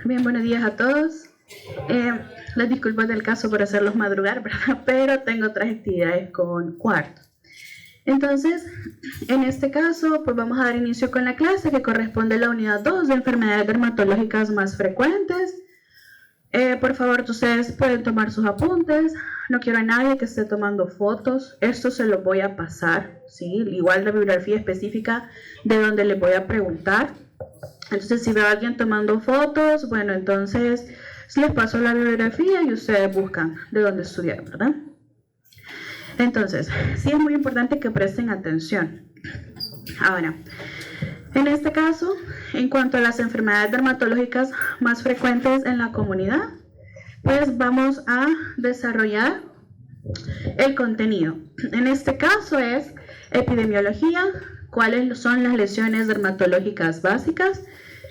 Bien, buenos días a todos. Les disculpo del caso por hacerlos madrugar, ¿verdad? Pero tengo otras actividades con cuarto. Entonces, en este caso, pues vamos a dar inicio con la clase que corresponde a la unidad 2 de enfermedades dermatológicas más frecuentes. Por favor, ustedes pueden tomar sus apuntes. No quiero a nadie que esté tomando fotos. Esto se lo voy a pasar, ¿sí? Igual la bibliografía específica de donde les voy a preguntar. Entonces, si veo a alguien tomando fotos, bueno, entonces les paso la bibliografía y ustedes buscan de dónde estudiar, ¿verdad? Entonces, sí es muy importante que presten atención. Ahora, en este caso, en cuanto a las enfermedades dermatológicas más frecuentes en la comunidad, pues vamos a desarrollar el contenido. En este caso es epidemiología, cuáles son las lesiones dermatológicas básicas,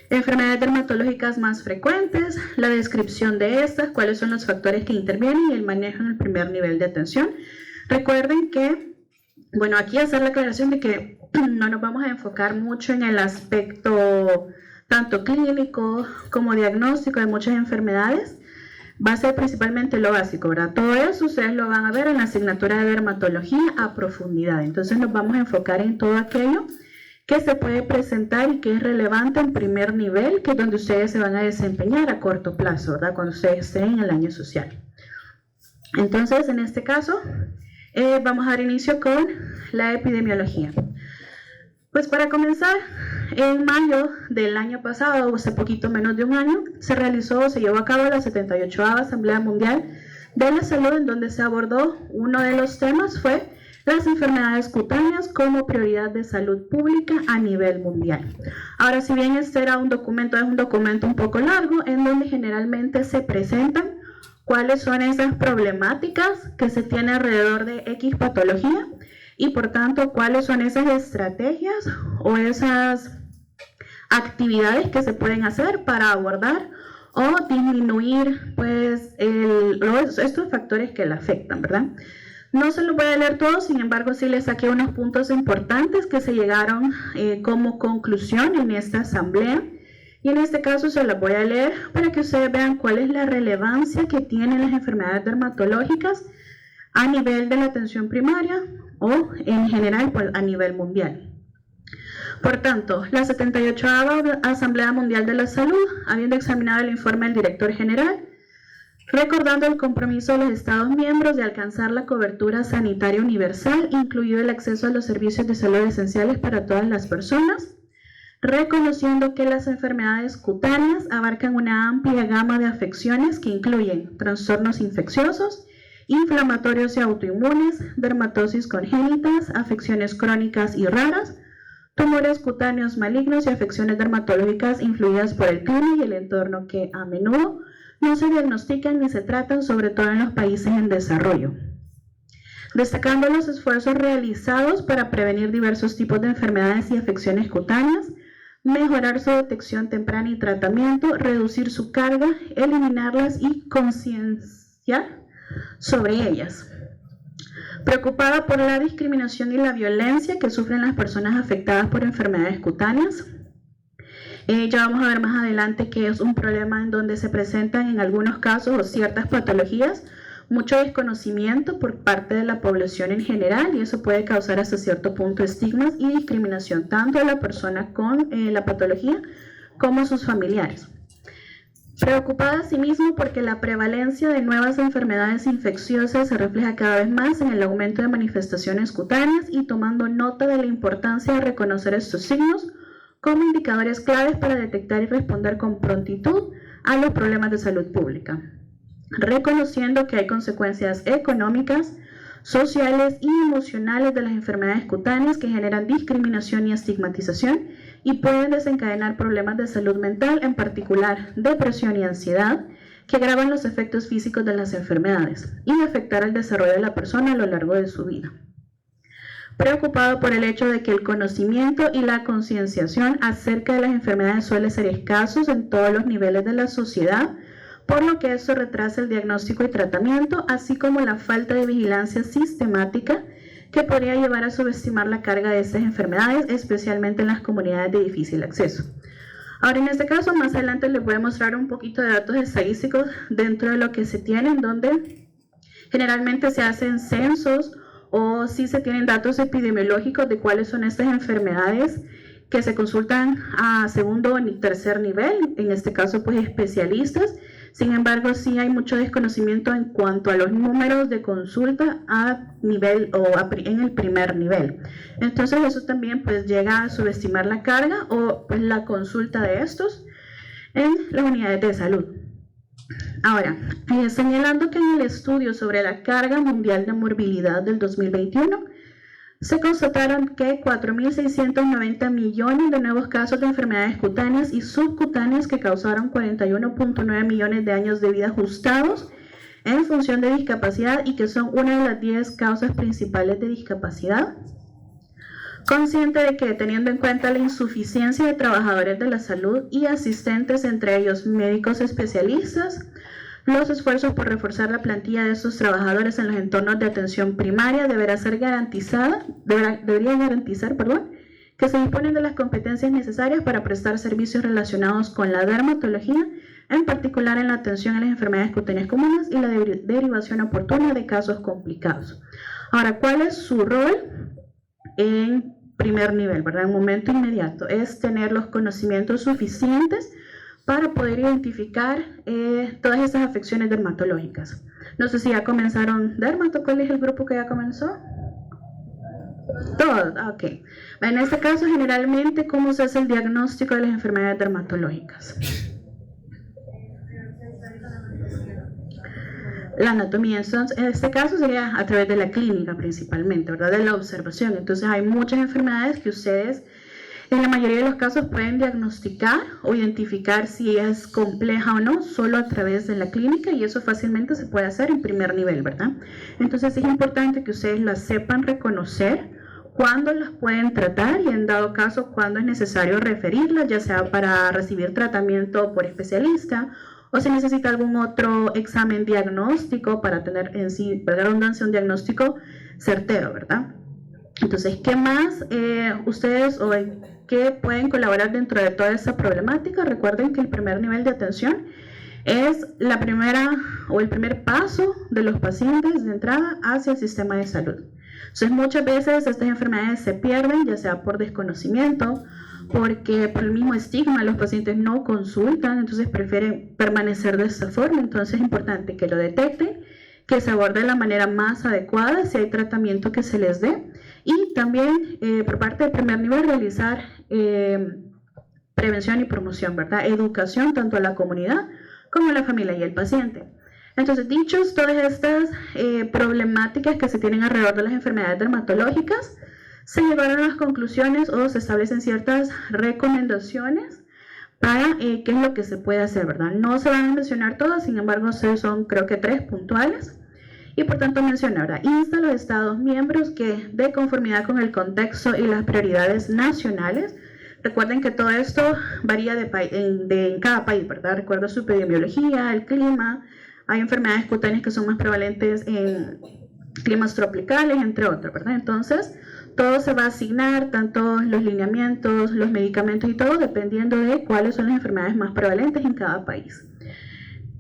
enfermedades dermatológicas más frecuentes, la descripción de estas, cuáles son los factores que intervienen y el manejo en el primer nivel de atención. Recuerden que, bueno, aquí hacer la aclaración de que no nos vamos a enfocar mucho en el aspecto tanto clínico como diagnóstico de muchas enfermedades. Va a ser principalmente lo básico, ¿verdad? Todo eso ustedes lo van a ver en la asignatura de dermatología a profundidad. Entonces nos vamos a enfocar en todo aquello que se puede presentar y que es relevante en primer nivel, que es donde ustedes se van a desempeñar a corto plazo, ¿verdad? Cuando ustedes estén en el año social. Entonces, en este caso, vamos a dar inicio con la epidemiología. Pues para comenzar, en mayo del año pasado, o hace poquito menos de un año, se llevó a cabo la 78ª Asamblea Mundial de la Salud, en donde se abordó uno de los temas fue las enfermedades cutáneas como prioridad de salud pública a nivel mundial. Ahora, si bien este era un documento, es un documento un poco largo, en donde generalmente se presentan cuáles son esas problemáticas que se tiene alrededor de X patología y por tanto cuáles son esas estrategias o esas actividades que se pueden hacer para abordar o disminuir pues estos factores que la afectan, ¿verdad? No se los voy a leer todos, sin embargo sí les saqué unos puntos importantes que se llegaron como conclusión en esta asamblea. Y en este caso se las voy a leer para que ustedes vean cuál es la relevancia que tienen las enfermedades dermatológicas a nivel de la atención primaria o en general pues, a nivel mundial. Por tanto, la 78ª Asamblea Mundial de la Salud, habiendo examinado el informe del director general, recordando el compromiso de los Estados miembros de alcanzar la cobertura sanitaria universal, incluido el acceso a los servicios de salud esenciales para todas las personas, reconociendo que las enfermedades cutáneas abarcan una amplia gama de afecciones que incluyen trastornos infecciosos, inflamatorios y autoinmunes, dermatosis congénitas, afecciones crónicas y raras, tumores cutáneos malignos y afecciones dermatológicas influidas por el clima y el entorno que a menudo no se diagnostican ni se tratan, sobre todo en los países en desarrollo. Destacando los esfuerzos realizados para prevenir diversos tipos de enfermedades y afecciones cutáneas, mejorar su detección temprana y tratamiento, reducir su carga, eliminarlas y concienciar sobre ellas. Preocupada por la discriminación y la violencia que sufren las personas afectadas por enfermedades cutáneas. Ya vamos a ver más adelante que es un problema en donde se presentan en algunos casos o ciertas patologías mucho desconocimiento por parte de la población en general y eso puede causar hasta cierto punto estigmas y discriminación tanto a la persona con la patología como a sus familiares. Preocupada asimismo porque la prevalencia de nuevas enfermedades infecciosas se refleja cada vez más en el aumento de manifestaciones cutáneas y tomando nota de la importancia de reconocer estos signos como indicadores claves para detectar y responder con prontitud a los problemas de salud pública, reconociendo que hay consecuencias económicas, sociales y emocionales de las enfermedades cutáneas que generan discriminación y estigmatización y pueden desencadenar problemas de salud mental, en particular depresión y ansiedad, que agravan los efectos físicos de las enfermedades y afectar el desarrollo de la persona a lo largo de su vida. Preocupado por el hecho de que el conocimiento y la concienciación acerca de las enfermedades suele ser escasos en todos los niveles de la sociedad, por lo que eso retrasa el diagnóstico y tratamiento, así como la falta de vigilancia sistemática que podría llevar a subestimar la carga de estas enfermedades, especialmente en las comunidades de difícil acceso. Ahora, en este caso, más adelante les voy a mostrar un poquito de datos estadísticos dentro de lo que se tienen, donde generalmente se hacen censos o si se tienen datos epidemiológicos de cuáles son estas enfermedades que se consultan a segundo y tercer nivel, en este caso pues especialistas. Sin embargo, sí hay mucho desconocimiento en cuanto a los números de consulta a nivel en el primer nivel. Entonces eso también pues llega a subestimar la carga o pues la consulta de estos en las unidades de salud. Ahora, señalando que en el estudio sobre la carga mundial de morbilidad del 2021, se constataron que 4.690 millones de nuevos casos de enfermedades cutáneas y subcutáneas que causaron 41.9 millones de años de vida ajustados en función de discapacidad y que son una de las 10 causas principales de discapacidad. Consciente de que, teniendo en cuenta la insuficiencia de trabajadores de la salud y asistentes, entre ellos médicos especialistas, los esfuerzos por reforzar la plantilla de estos trabajadores en los entornos de atención primaria debería garantizar que se disponen de las competencias necesarias para prestar servicios relacionados con la dermatología, en particular en la atención a las enfermedades cutáneas comunes y la derivación oportuna de casos complicados. Ahora, ¿cuál es su rol en primer nivel, ¿verdad? En momento inmediato es tener los conocimientos suficientes para poder identificar todas estas afecciones dermatológicas. No sé si ya comenzaron dermato, ¿cuál es el grupo que ya comenzó? Todos, ok. En este caso, generalmente, ¿cómo se hace el diagnóstico de las enfermedades dermatológicas? La anatomía, entonces, en este caso sería a través de la clínica principalmente, ¿verdad? De la observación. Entonces hay muchas enfermedades que ustedes en la mayoría de los casos pueden diagnosticar o identificar si es compleja o no solo a través de la clínica, y eso fácilmente se puede hacer en primer nivel, ¿verdad? Entonces es importante que ustedes las sepan reconocer, cuándo las pueden tratar y en dado caso cuándo es necesario referirlas, ya sea para recibir tratamiento por especialista o si necesita algún otro examen diagnóstico para tener en sí, para redundancia, un diagnóstico certero, ¿verdad? Entonces, ¿qué más ustedes o en qué pueden colaborar dentro de toda esa problemática? Recuerden que el primer nivel de atención es la primera o el primer paso de los pacientes de entrada hacia el sistema de salud. Entonces, muchas veces estas enfermedades se pierden, ya sea por desconocimiento, porque por el mismo estigma los pacientes no consultan, entonces prefieren permanecer de esta forma. Entonces es importante que lo detecten, que se aborde de la manera más adecuada, si hay tratamiento que se les dé, y también por parte del primer nivel realizar prevención y promoción, ¿verdad? Educación tanto a la comunidad como a la familia y el paciente. Entonces, dichos todas estas problemáticas que se tienen alrededor de las enfermedades dermatológicas, se llegaron a las conclusiones o se establecen ciertas recomendaciones para qué es lo que se puede hacer, ¿verdad? No se van a mencionar todas, sin embargo, son creo que 3 puntuales. Y por tanto menciona ahora, insta a los Estados miembros que, de conformidad con el contexto y las prioridades nacionales, recuerden que todo esto varía en cada país, ¿verdad? Recuerda su epidemiología, el clima, hay enfermedades cutáneas que son más prevalentes en climas tropicales, entre otros, ¿verdad? Entonces, todo se va a asignar, tanto los lineamientos, los medicamentos y todo, dependiendo de cuáles son las enfermedades más prevalentes en cada país.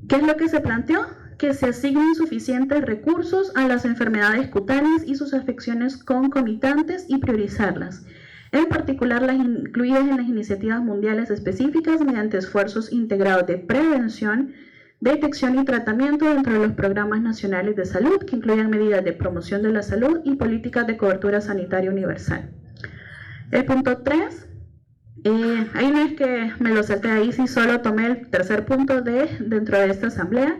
¿Qué es lo que se planteó? Que se asignen suficientes recursos a las enfermedades cutáneas y sus afecciones concomitantes y priorizarlas, en particular las incluidas en las iniciativas mundiales específicas mediante esfuerzos integrados de prevención, detección y tratamiento dentro de los programas nacionales de salud que incluyan medidas de promoción de la salud y políticas de cobertura sanitaria universal. El punto 3, ahí no es que me lo salté ahí, sí solo tomé el tercer punto dentro de esta asamblea,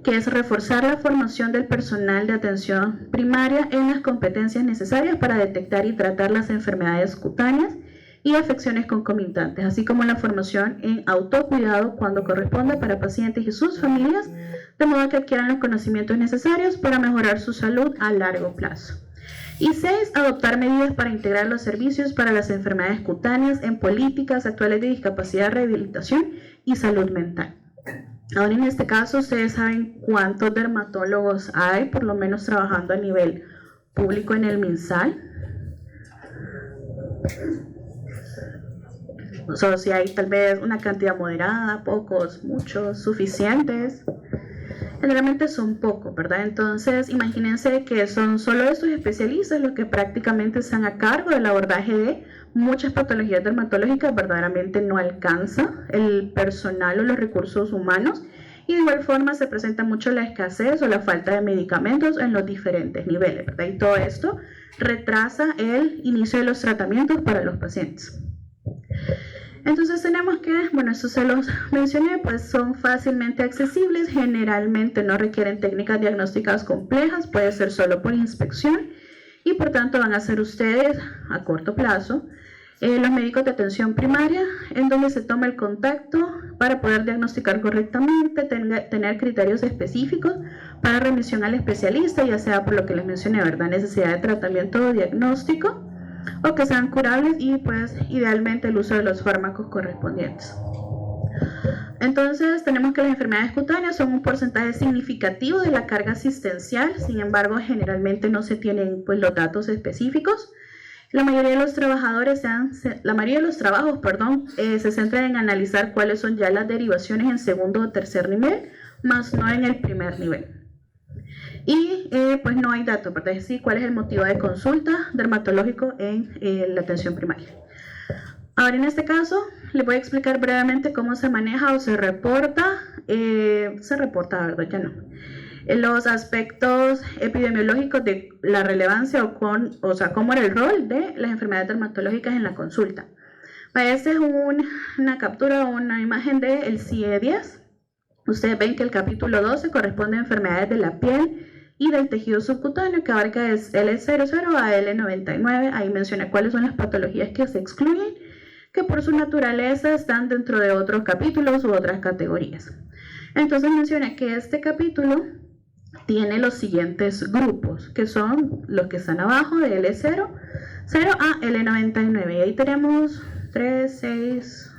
que es reforzar la formación del personal de atención primaria en las competencias necesarias para detectar y tratar las enfermedades cutáneas y afecciones concomitantes, así como la formación en autocuidado cuando corresponda para pacientes y sus familias, de modo que adquieran los conocimientos necesarios para mejorar su salud a largo plazo. Y 6, adoptar medidas para integrar los servicios para las enfermedades cutáneas en políticas actuales de discapacidad, rehabilitación y salud mental. Ahora, en este caso, ustedes saben cuántos dermatólogos hay, por lo menos trabajando a nivel público en el MinSal. O sea, si hay tal vez una cantidad moderada, pocos, muchos, suficientes. Generalmente son pocos, ¿verdad? Entonces, imagínense que son solo estos especialistas los que prácticamente están a cargo del abordaje de muchas patologías dermatológicas. Verdaderamente no alcanza el personal o los recursos humanos, y de igual forma se presenta mucho la escasez o la falta de medicamentos en los diferentes niveles, ¿verdad? Y todo esto retrasa el inicio de los tratamientos para los pacientes. Entonces tenemos que, bueno, estos se los mencioné, pues son fácilmente accesibles, generalmente no requieren técnicas diagnósticas complejas, puede ser solo por inspección, y por tanto van a ser ustedes a corto plazo los médicos de atención primaria, en donde se toma el contacto para poder diagnosticar correctamente, tener criterios específicos para remisión al especialista, ya sea por lo que les mencioné, ¿verdad? Necesidad de tratamiento o diagnóstico, o que sean curables, y pues idealmente el uso de los fármacos correspondientes. Entonces tenemos que las enfermedades cutáneas son un porcentaje significativo de la carga asistencial, sin embargo generalmente no se tienen pues los datos específicos. La mayoría de los trabajos, se centran en analizar cuáles son ya las derivaciones en segundo o tercer nivel, más no en el primer nivel. Y pues no hay datos, ¿verdad? Es decir, cuál es el motivo de consulta dermatológico en la atención primaria. Ahora, en este caso, les voy a explicar brevemente cómo se maneja o se reporta, ¿verdad? Ya no. Los aspectos epidemiológicos de la relevancia o sea, cómo era el rol de las enfermedades dermatológicas en la consulta. Esta es una captura o una imagen del CIE-10. Ustedes ven que el capítulo 12 corresponde a enfermedades de la piel y del tejido subcutáneo, que abarca desde L00 a L99. Ahí menciona cuáles son las patologías que se excluyen, que por su naturaleza están dentro de otros capítulos u otras categorías. Entonces menciona que este capítulo tiene los siguientes grupos, que son los que están abajo de L0 a L99. Y ahí tenemos 3, 6,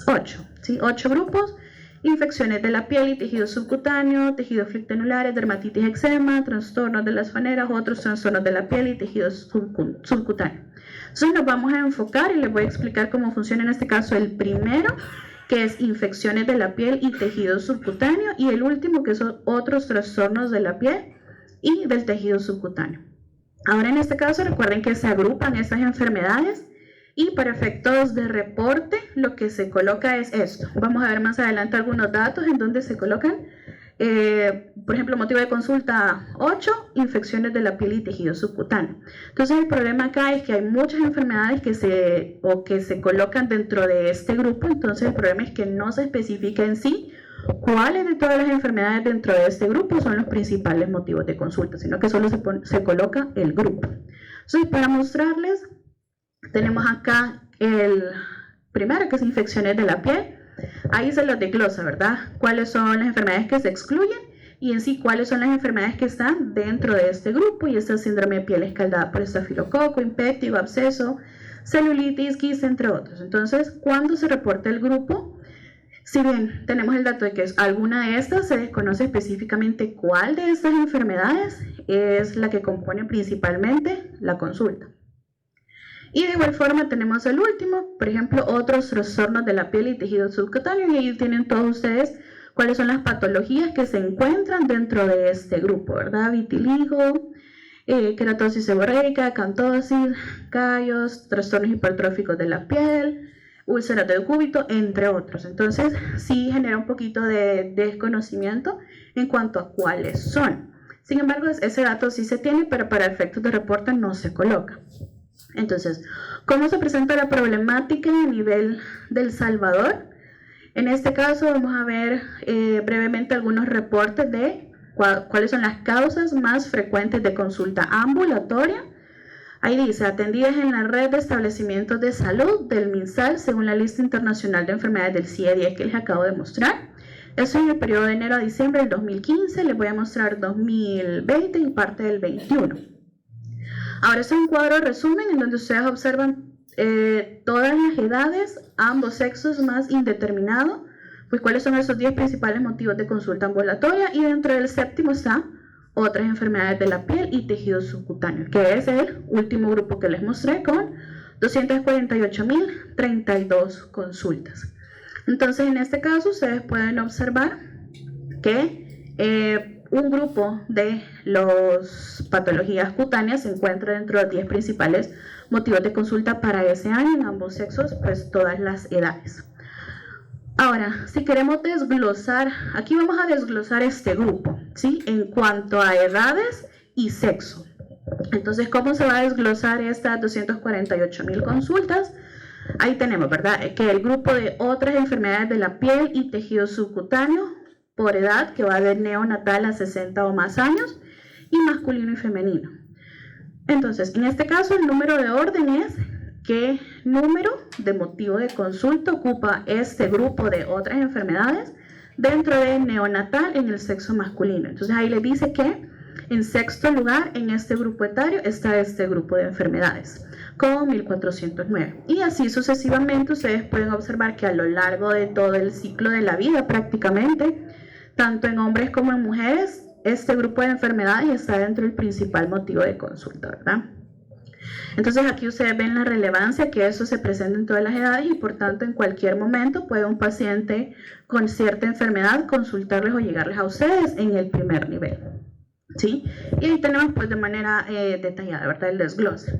8, ¿sí? 8 grupos: infecciones de la piel y tejido subcutáneo, tejidos flectenulares, dermatitis, eczema, trastornos de las faneras, otros trastornos de la piel y tejido subcutáneo. Entonces nos vamos a enfocar y les voy a explicar cómo funciona en este caso el primero, que es infecciones de la piel y tejido subcutáneo, y el último, que son otros trastornos de la piel y del tejido subcutáneo. Ahora, en este caso, recuerden que se agrupan estas enfermedades, y para efectos de reporte lo que se coloca es esto. Vamos a ver más adelante algunos datos en donde se colocan, por ejemplo, motivo de consulta 8, infecciones de la piel y tejido subcutáneo. Entonces el problema acá es que hay muchas enfermedades que se colocan dentro de este grupo. Entonces el problema es que no se especifica en sí cuáles de todas las enfermedades dentro de este grupo son los principales motivos de consulta, sino que solo se coloca el grupo. Entonces, para mostrarles, tenemos acá el primero, que es infecciones de la piel. Ahí se los desglosa, ¿verdad? Cuáles son las enfermedades que se excluyen, y en sí cuáles son las enfermedades que están dentro de este grupo. Y este es síndrome de piel escaldada por estafilococo, impétigo, absceso, celulitis, quiste, entre otros. Entonces, cuando se reporta el grupo, si bien tenemos el dato de que es alguna de estas, se desconoce específicamente cuál de estas enfermedades es la que compone principalmente la consulta. Y de igual forma tenemos el último, por ejemplo, otros trastornos de la piel y tejido subcutáneo, y ahí tienen todos ustedes cuáles son las patologías que se encuentran dentro de este grupo, ¿verdad? Vitiligo, queratosis seborreica, acantosis, callos, trastornos hipertróficos de la piel, úlceras de decúbito, entre otros. Entonces sí genera un poquito de desconocimiento en cuanto a cuáles son. Sin embargo, ese dato sí se tiene, pero para efectos de reporte no se coloca. Entonces, ¿cómo se presenta la problemática a nivel del Salvador? En este caso vamos a ver brevemente algunos reportes de cuáles son las causas más frecuentes de consulta ambulatoria. Ahí dice: atendidas en la red de establecimientos de salud del MinSal según la lista internacional de enfermedades del CIE-10 que les acabo de mostrar. Eso en el periodo de enero a diciembre del 2015. Les voy a mostrar 2020 y parte del 21. Ahora es un cuadro de resumen en donde ustedes observan todas las edades, ambos sexos más indeterminado, pues cuáles son esos 10 principales motivos de consulta ambulatoria, y dentro del séptimo está otras enfermedades de la piel y tejido subcutáneo, que es el último grupo que les mostré con 248.032 consultas. Entonces, en este caso, ustedes pueden observar que un grupo de las patologías cutáneas se encuentra dentro de los 10 principales motivos de consulta para ese año en ambos sexos, pues todas las edades. Ahora, si queremos desglosar, aquí vamos a desglosar este grupo, ¿sí? En cuanto a edades y sexo. Entonces, ¿cómo se va a desglosar estas 248.000 consultas? Ahí tenemos, ¿verdad? Que el grupo de otras enfermedades de la piel y tejido subcutáneo por edad, que va de neonatal a 60 o más años, y masculino y femenino. Entonces, en este caso, el número de orden es qué número de motivo de consulta ocupa este grupo de otras enfermedades dentro de neonatal en el sexo masculino. Entonces, ahí le dice que en sexto lugar en este grupo etario está este grupo de enfermedades con 1409. Y así sucesivamente ustedes pueden observar que a lo largo de todo el ciclo de la vida prácticamente, tanto en hombres como en mujeres, este grupo de enfermedades está dentro del principal motivo de consulta, ¿verdad? Entonces aquí ustedes ven la relevancia que eso se presenta en todas las edades y por tanto en cualquier momento puede un paciente con cierta enfermedad consultarles o llegarles a ustedes en el primer nivel, ¿sí? Y ahí tenemos pues de manera detallada, ¿verdad? El desglose.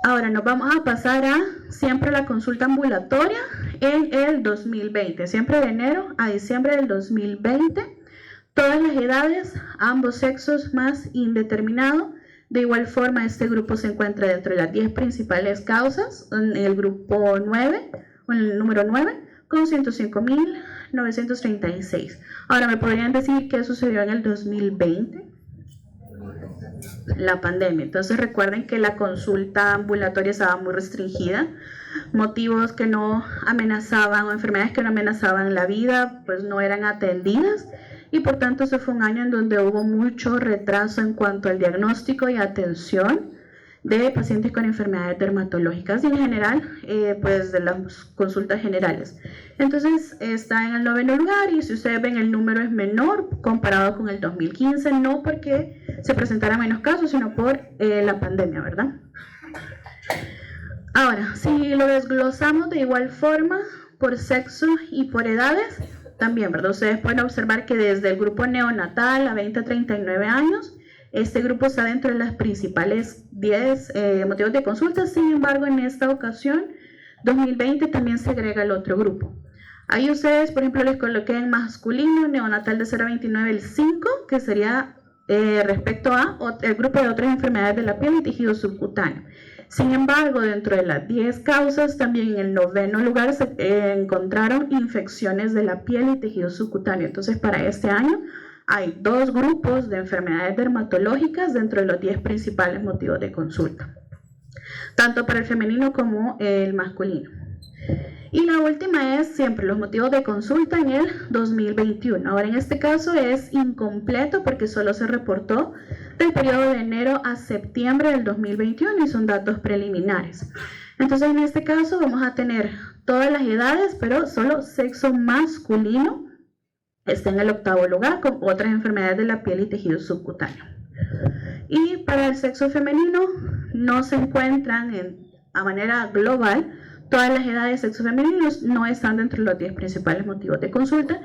Ahora nos vamos a pasar a siempre la consulta ambulatoria en el 2020, siempre de enero a diciembre del 2020, todas las edades, ambos sexos más indeterminado. De igual forma, este grupo se encuentra dentro de las 10 principales causas, en el grupo 9, o en el número 9, con 105.936. Ahora, ¿me podrían decir qué sucedió en el 2020? La pandemia. Entonces recuerden que la consulta ambulatoria estaba muy restringida, motivos que no amenazaban o enfermedades que no amenazaban la vida pues no eran atendidas y por tanto ese fue un año en donde hubo mucho retraso en cuanto al diagnóstico y atención de pacientes con enfermedades dermatológicas y en general pues de las consultas generales. Entonces está en el 9º lugar y si ustedes ven el número es menor comparado con el 2015, no porque se presentara menos casos, sino por la pandemia, ¿verdad? Ahora, si lo desglosamos de igual forma por sexo y por edades, también, ¿verdad? Ustedes pueden observar que desde el grupo neonatal a 20 a 39 años, este grupo está dentro de las principales 10 motivos de consulta. Sin embargo, en esta ocasión, 2020 también se agrega el otro grupo. Ahí ustedes, por ejemplo, les coloqué en masculino, neonatal de 0 a 29, el 5, que sería respecto a el grupo de otras enfermedades de la piel y tejido subcutáneo. Sin embargo, dentro de las 10 causas, también en el 9º lugar se encontraron infecciones de la piel y tejido subcutáneo. Entonces, para este año hay 2 grupos de enfermedades dermatológicas dentro de los 10 principales motivos de consulta, tanto para el femenino como el masculino. Y la última es siempre los motivos de consulta en el 2021. Ahora en este caso es incompleto porque solo se reportó del periodo de enero a septiembre del 2021 y son datos preliminares. Entonces en este caso vamos a tener todas las edades, pero solo sexo masculino está en el 8º lugar con otras enfermedades de la piel y tejido subcutáneo. Y para el sexo femenino no se encuentran a manera global. Todas las edades de sexo femenino no están dentro de los 10 principales motivos de consulta.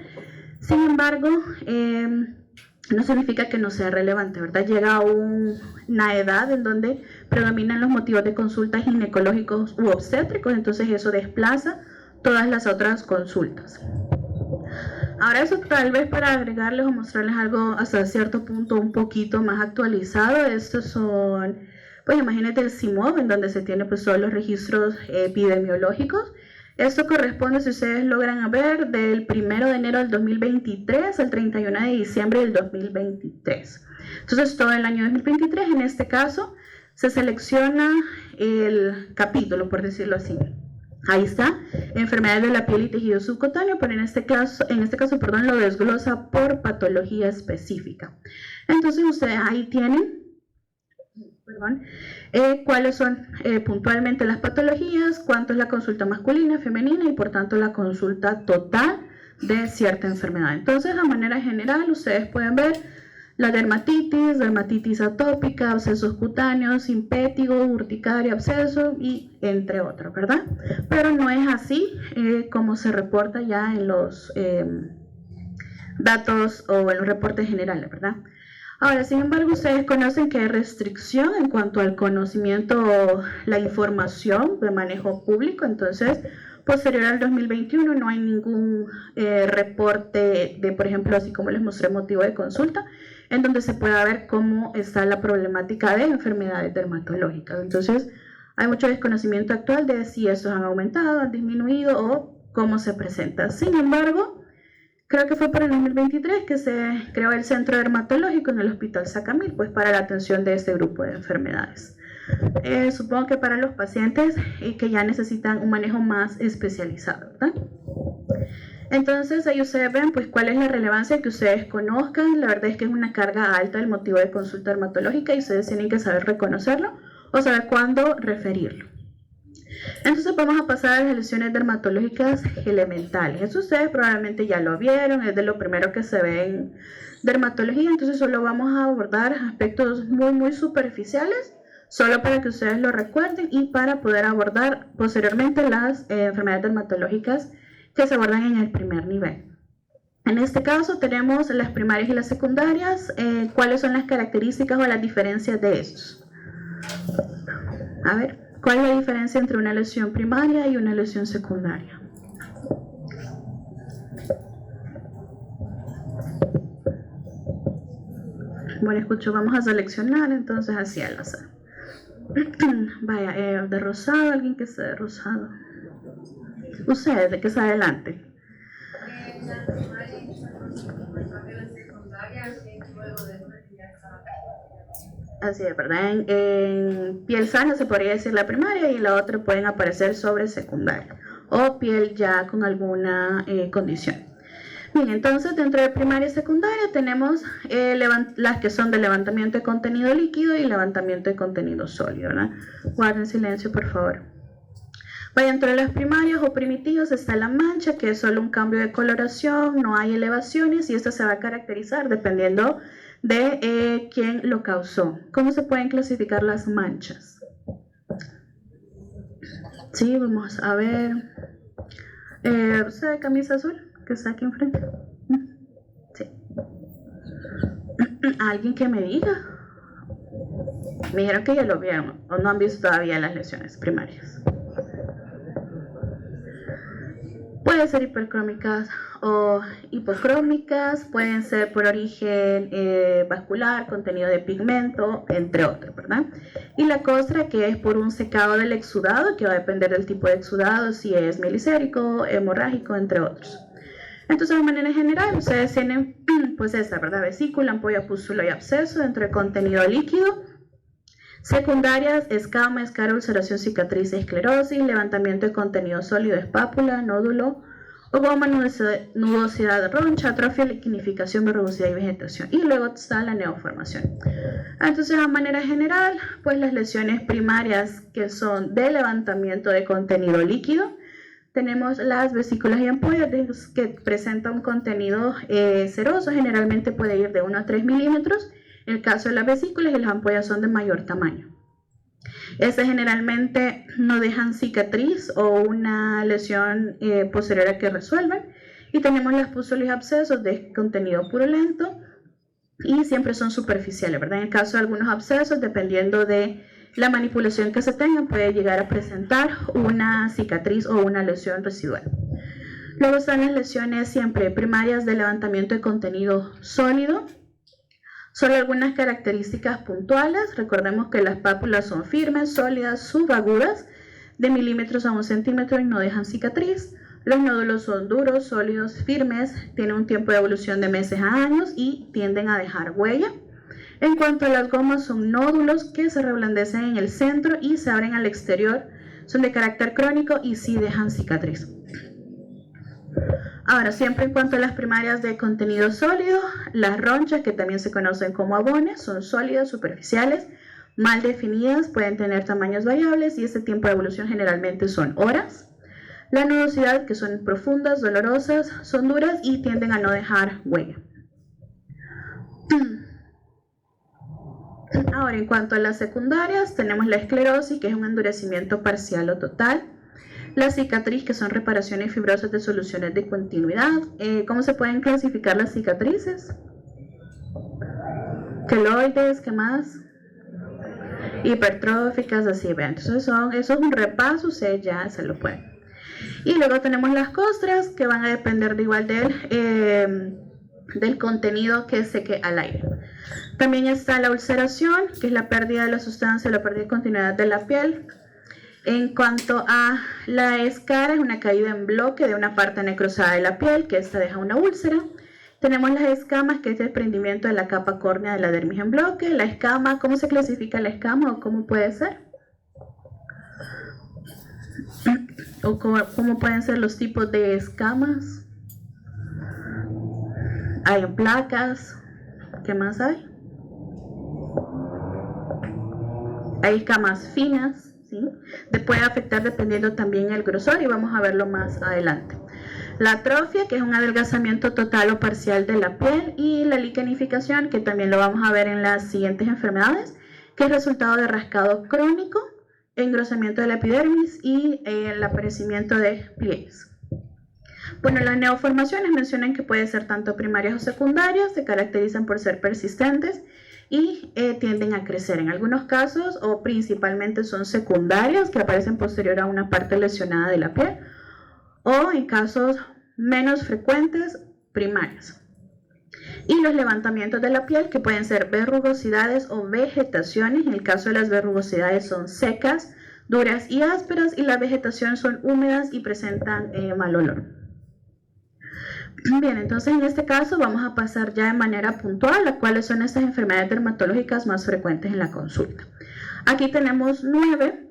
Sin embargo, no significa que no sea relevante, ¿verdad? Llega a una edad en donde predominan los motivos de consulta ginecológicos u obstétricos, entonces eso desplaza todas las otras consultas. Ahora eso tal vez para agregarles o mostrarles algo hasta cierto punto un poquito más actualizado. Estos son, pues imagínate el CIMOB, en donde se tiene pues todos los registros epidemiológicos. Esto corresponde, si ustedes logran ver, del 1 de enero del 2023 al 31 de diciembre del 2023. Entonces todo el año 2023, en este caso, se selecciona el capítulo, por decirlo así. Ahí está, enfermedades de la piel y tejido subcutáneo, pero en este caso, lo desglosa por patología específica. Entonces ustedes ahí tienen, cuáles son puntualmente las patologías, cuánto es la consulta masculina, femenina y por tanto la consulta total de cierta enfermedad. Entonces, de manera general, ustedes pueden ver la dermatitis atópica, abscesos cutáneos, simpético, urticaria, absceso y entre otros, ¿verdad? Pero no es así como se reporta ya en los datos o en los reportes generales, ¿verdad? Ahora, sin embargo, ustedes conocen que hay restricción en cuanto al conocimiento o la información de manejo público, entonces, posterior al 2021 no hay ningún reporte de, por ejemplo, así como les mostré, motivo de consulta, en donde se pueda ver cómo está la problemática de enfermedades dermatológicas. Entonces, hay mucho desconocimiento actual de si estos han aumentado, han disminuido o cómo se presenta. Sin embargo, creo que fue para el 2023 que se creó el centro dermatológico en el Hospital Sacamil, pues para la atención de este grupo de enfermedades. Supongo que para los pacientes que ya necesitan un manejo más especializado, ¿verdad? Entonces ahí ustedes ven pues cuál es la relevancia que ustedes conozcan. La verdad es que es una carga alta el motivo de consulta dermatológica y ustedes tienen que saber reconocerlo o saber cuándo referirlo. Entonces vamos a pasar a las lesiones dermatológicas elementales. Eso ustedes probablemente ya lo vieron, es de lo primero que se ve en dermatología, entonces solo vamos a abordar aspectos muy superficiales, solo para que ustedes lo recuerden y para poder abordar posteriormente las enfermedades dermatológicas que se abordan en el primer nivel. En este caso tenemos las primarias y las secundarias. ¿Cuáles son las características o las diferencias de estos? A ver, ¿cuál es la diferencia entre una lesión primaria y una lesión secundaria? Bueno, escucho, vamos a seleccionar entonces así al azar. Vaya, de rosado, alguien que sea de rosado. Ustedes, de que se adelante. Así es, ¿verdad? En piel sana se podría decir la primaria y la otra pueden aparecer sobre secundaria o piel ya con alguna condición. Bien, entonces dentro de primaria y secundaria tenemos las que son de levantamiento de contenido líquido y levantamiento de contenido sólido, ¿verdad? Guarden silencio, por favor. Dentro de las primarias o primitivos está la mancha, que es solo un cambio de coloración, no hay elevaciones y esto se va a caracterizar dependiendo de quién lo causó. ¿Cómo se pueden clasificar las manchas? Sí, vamos a ver. ¿Usted de camisa azul? Que está aquí enfrente. Sí. ¿Alguien que me diga? Me dijeron que ya lo vieron o no han visto todavía las lesiones primarias. Pueden ser hipercrómicas o hipocrómicas, pueden ser por origen vascular, contenido de pigmento, entre otros, ¿verdad? Y la costra, que es por un secado del exudado, que va a depender del tipo de exudado, si es melicérico, hemorrágico, entre otros. Entonces, de manera general, ustedes tienen pues esta, ¿verdad? Vesícula, ampolla, pústula y absceso dentro del contenido líquido. Secundarias, escama, escara, ulceración, cicatriz, esclerosis, levantamiento de contenido sólido, espápula, nódulo, ogoma, nudosidad, roncha, atrofia, liquinificación, verrugosidad y vegetación. Y luego está la neoformación. Entonces, de manera general, pues las lesiones primarias que son de levantamiento de contenido líquido, tenemos las vesículas y ampollas que presentan un contenido seroso, generalmente puede ir de 1 a 3 milímetros. En el caso de las vesículas y las ampollas son de mayor tamaño. Estas generalmente no dejan cicatriz o una lesión posterior a que resuelven. Y tenemos las pústulas y abscesos de contenido purulento y siempre son superficiales, ¿verdad? En el caso de algunos abscesos, dependiendo de la manipulación que se tenga, puede llegar a presentar una cicatriz o una lesión residual. Luego están las lesiones siempre primarias de levantamiento de contenido sólido. Solo algunas características puntuales. Recordemos que las pápulas son firmes, sólidas, subagudas, de milímetros a 1 centímetro y no dejan cicatriz. Los nódulos son duros, sólidos, firmes, tienen un tiempo de evolución de meses a años y tienden a dejar huella. En cuanto a las gomas, son nódulos que se reblandecen en el centro y se abren al exterior. Son de carácter crónico y sí dejan cicatriz. Ahora, siempre en cuanto a las primarias de contenido sólido, las ronchas, que también se conocen como abones, son sólidas, superficiales, mal definidas, pueden tener tamaños variables y este tiempo de evolución generalmente son horas. La nudosidad, que son profundas, dolorosas, son duras y tienden a no dejar huella. Ahora, en cuanto a las secundarias, tenemos la esclerosis, que es un endurecimiento parcial o total. La cicatriz, que son reparaciones fibrosas de soluciones de continuidad. ¿Cómo se pueden clasificar las cicatrices? Queloides, ¿qué más? Hipertróficas, así ven. Entonces eso es un repaso, ustedes ya se lo pueden. Y luego tenemos las costras, que van a depender de igual del contenido que seque al aire. También está la ulceración, que es la pérdida de la sustancia, la pérdida de continuidad de la piel. En cuanto a la escara, es una caída en bloque de una parte necrosada de la piel, que esta deja una úlcera. Tenemos las escamas, que es el desprendimiento de la capa córnea de la dermis en bloque. La escama, ¿cómo se clasifica la escama o cómo puede ser? ¿O cómo pueden ser los tipos de escamas? Hay placas. ¿Qué más hay? Hay escamas finas, ¿sí? Puede afectar dependiendo también el grosor y vamos a verlo más adelante. La atrofia, que es un adelgazamiento total o parcial de la piel, y la liquenificación, que también lo vamos a ver en las siguientes enfermedades, que es resultado de rascado crónico, engrosamiento de la epidermis y el aparecimiento de pliegues. Bueno, las neoformaciones mencionan que pueden ser tanto primarias o secundarias, se caracterizan por ser persistentes y tienden a crecer. En algunos casos, o principalmente son secundarias, que aparecen posterior a una parte lesionada de la piel, o en casos menos frecuentes, primarias. Y los levantamientos de la piel, que pueden ser verrugosidades o vegetaciones. En el caso de las verrugosidades son secas, duras y ásperas, y la vegetación son húmedas y presentan mal olor. Bien, entonces en este caso vamos a pasar ya de manera puntual a cuáles son estas enfermedades dermatológicas más frecuentes en la consulta. Aquí tenemos 9.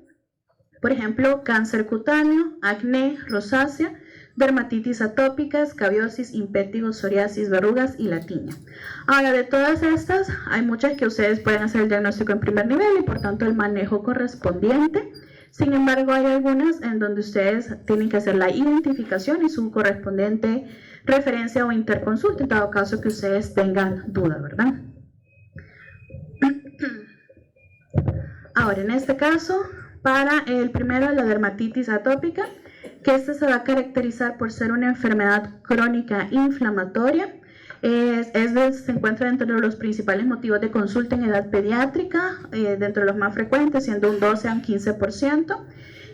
Por ejemplo, cáncer cutáneo, acné, rosácea, dermatitis atópica, escabiosis, impétigo, psoriasis, verrugas y la tiña. Ahora, de todas estas, hay muchas que ustedes pueden hacer el diagnóstico en primer nivel y por tanto el manejo correspondiente. Sin embargo, hay algunas en donde ustedes tienen que hacer la identificación y su correspondiente referencia o interconsulta, en dado caso que ustedes tengan duda, ¿verdad? Ahora, en este caso, para el primero, la dermatitis atópica, que esta se va a caracterizar por ser una enfermedad crónica inflamatoria. Se encuentra dentro de los principales motivos de consulta en edad pediátrica, dentro de los más frecuentes, siendo un 12 a un 15%,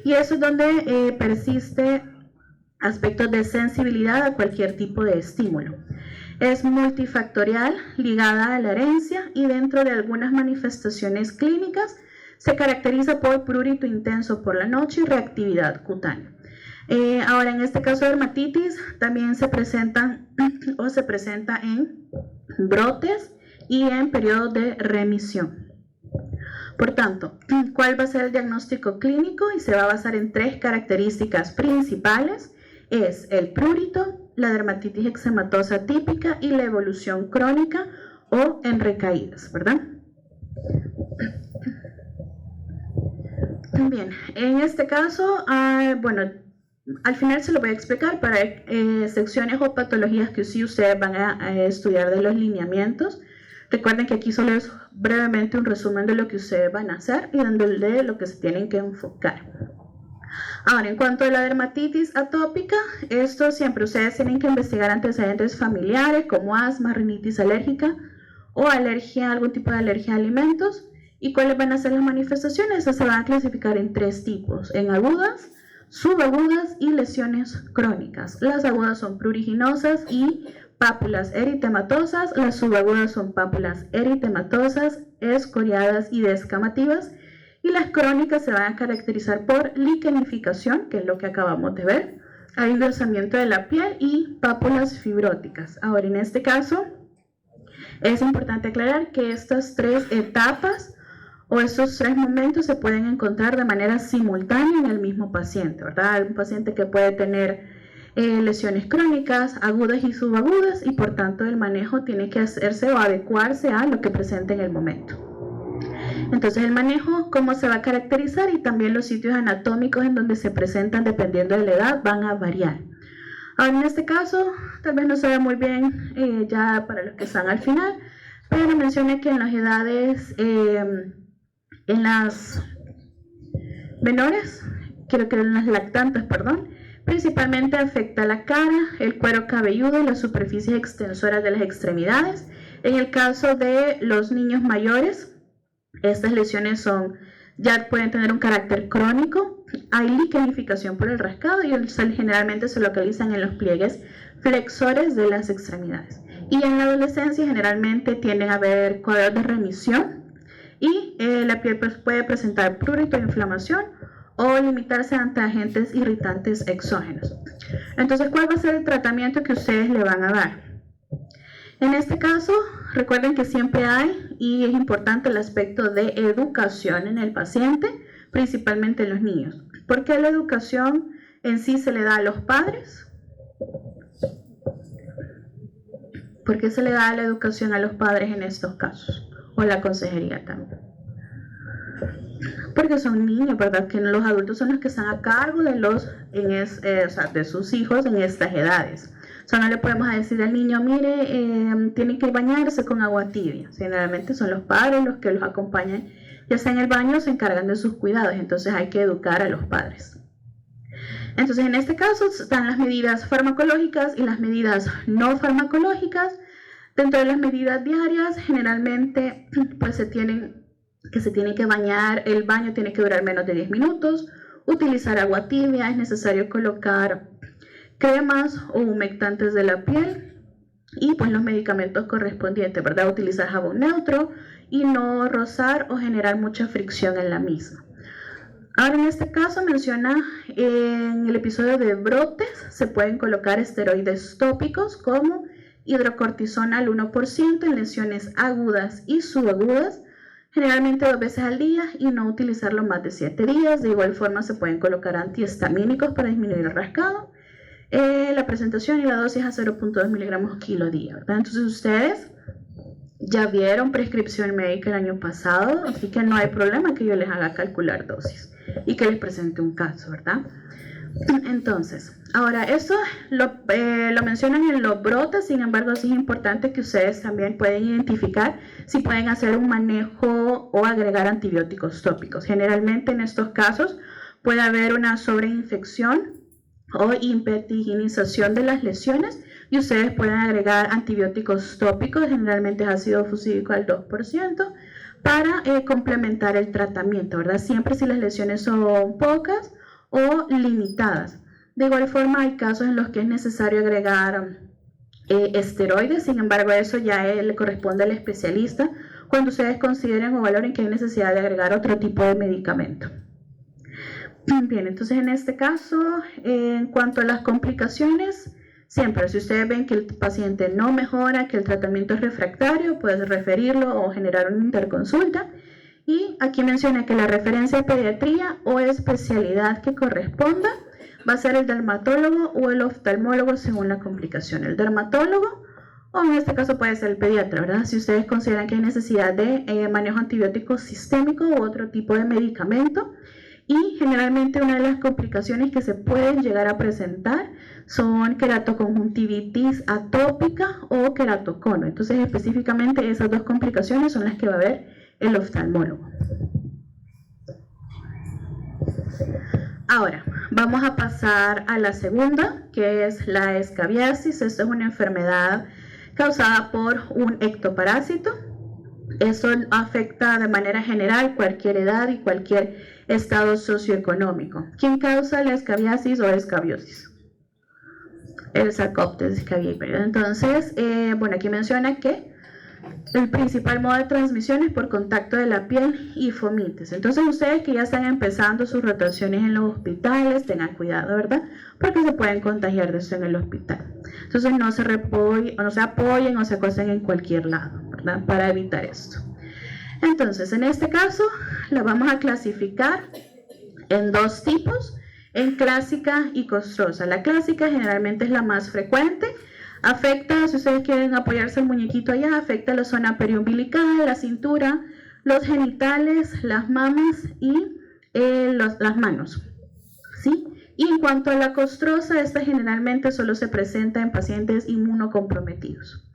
y eso es donde persiste aspectos de sensibilidad a cualquier tipo de estímulo. Es multifactorial, ligada a la herencia, y dentro de algunas manifestaciones clínicas se caracteriza por prurito intenso por la noche y reactividad cutánea. Ahora, en este caso de dermatitis, también se presenta en brotes y en periodos de remisión. Por tanto, ¿cuál va a ser el diagnóstico clínico? Y se va a basar en 3 características principales. Es el prurito, la dermatitis eczematosa típica y la evolución crónica o en recaídas, ¿verdad? Bien, en este caso, bueno, al final se lo voy a explicar para secciones o patologías que sí ustedes van a estudiar de los lineamientos. Recuerden que aquí solo es brevemente un resumen de lo que ustedes van a hacer y dándole lo que se tienen que enfocar. Ahora, en cuanto a la dermatitis atópica, esto siempre ustedes tienen que investigar antecedentes familiares como asma, rinitis alérgica o alergia, algún tipo de alergia a alimentos. ¿Y cuáles van a ser las manifestaciones? Estas se van a clasificar en 3 tipos, en agudas, subagudas y lesiones crónicas. Las agudas son pruriginosas y pápulas eritematosas, las subagudas son pápulas eritematosas, escoriadas y descamativas, y las crónicas se van a caracterizar por liquenificación, que es lo que acabamos de ver, hay engrosamiento de la piel y pápulas fibróticas. Ahora, en este caso, es importante aclarar que estas 3 etapas o estos 3 momentos se pueden encontrar de manera simultánea en el mismo paciente, ¿verdad? Hay un paciente que puede tener lesiones crónicas, agudas y subagudas, y por tanto el manejo tiene que hacerse o adecuarse a lo que presente en el momento. Entonces el manejo, cómo se va a caracterizar, y también los sitios anatómicos en donde se presentan dependiendo de la edad van a variar. Ahora, en este caso, tal vez no se ve muy bien ya para los que están al final, pero menciona que en las edades, en las menores, creo que en las lactantes, perdón, principalmente afecta la cara, el cuero cabelludo y las superficies extensoras de las extremidades. En el caso de los niños mayores, estas lesiones ya pueden tener un carácter crónico, hay liquenificación por el rascado y generalmente se localizan en los pliegues flexores de las extremidades. Y en la adolescencia generalmente tienden a haber cuadros de remisión y la piel puede presentar prurito e inflamación o limitarse ante agentes irritantes exógenos. Entonces, ¿cuál va a ser el tratamiento que ustedes le van a dar? En este caso, recuerden que siempre hay, y es importante el aspecto de educación en el paciente, principalmente en los niños. ¿Por qué la educación en sí se le da a los padres? ¿Por qué se le da la educación a los padres en estos casos? O la consejería también. Porque son niños, ¿verdad? Que los adultos son los que están a cargo de sus hijos en estas edades. O sea, no le podemos decir al niño, mire, tiene que bañarse con agua tibia. Generalmente son los padres los que los acompañan, ya sea en el baño, se encargan de sus cuidados. Entonces hay que educar a los padres. Entonces, en este caso están las medidas farmacológicas y las medidas no farmacológicas. Dentro de las medidas diarias, generalmente pues se tiene que bañar, el baño tiene que durar menos de 10 minutos, utilizar agua tibia, es necesario colocar cremas o humectantes de la piel y pues los medicamentos correspondientes, ¿verdad? Utilizar jabón neutro y no rozar o generar mucha fricción en la misma. Ahora, en este caso menciona en el episodio de brotes, se pueden colocar esteroides tópicos como hidrocortisona al 1% en lesiones agudas y subagudas, generalmente 2 veces al día y no utilizarlo más de 7 días. De igual forma se pueden colocar antihistamínicos para disminuir el rascado. La presentación y la dosis a 0.2 miligramos kilo día, ¿verdad? Entonces ustedes ya vieron prescripción médica el año pasado, así que no hay problema que yo les haga calcular dosis y que les presente un caso, ¿verdad? Entonces, ahora esto lo mencionan en los brotes, sin embargo sí es importante que ustedes también pueden identificar si pueden hacer un manejo o agregar antibióticos tópicos. Generalmente en estos casos puede haber una sobreinfección o hipertiginización de las lesiones y ustedes pueden agregar antibióticos tópicos, generalmente es ácido fusidílico al 2%, para complementar el tratamiento, ¿verdad? Siempre si las lesiones son pocas o limitadas. De igual forma hay casos en los que es necesario agregar esteroides, sin embargo eso ya le corresponde al especialista cuando ustedes consideren o valoren que hay necesidad de agregar otro tipo de medicamento. Bien, entonces en este caso, en cuanto a las complicaciones, siempre si ustedes ven que el paciente no mejora, que el tratamiento es refractario, pueden referirlo o generar una interconsulta. Y aquí menciona que la referencia de pediatría o especialidad que corresponda va a ser el dermatólogo o el oftalmólogo según la complicación. El dermatólogo o en este caso puede ser el pediatra, ¿verdad? Si ustedes consideran que hay necesidad de manejo antibiótico sistémico u otro tipo de medicamento. Y generalmente una de las complicaciones que se pueden llegar a presentar son queratoconjuntivitis atópica o queratocono. Entonces específicamente esas 2 complicaciones son las que va a ver el oftalmólogo. Ahora vamos a pasar a la segunda, que es la escabiasis. Esta es una enfermedad causada por un ectoparásito. Eso afecta de manera general cualquier edad y cualquier estado socioeconómico. ¿Quién causa la escabiasis o escabiosis? El Sarcoptes scabiei. Entonces, bueno, aquí menciona que el principal modo de transmisión es por contacto de la piel y fomites. Entonces ustedes que ya están empezando sus rotaciones en los hospitales, tengan cuidado, ¿verdad? Porque se pueden contagiar de eso en el hospital. Entonces no se apoyen o se acosten en cualquier lado, ¿verdad? Para evitar esto. Entonces en este caso la vamos a clasificar en 2 tipos, en clásica y costrosa. La clásica generalmente es la más frecuente. Afecta, si ustedes quieren apoyarse el muñequito allá, afecta la zona periumbilical, la cintura, los genitales, las mamas y las manos, ¿sí? Y en cuanto a la costrosa, esta generalmente solo se presenta en pacientes inmunocomprometidos.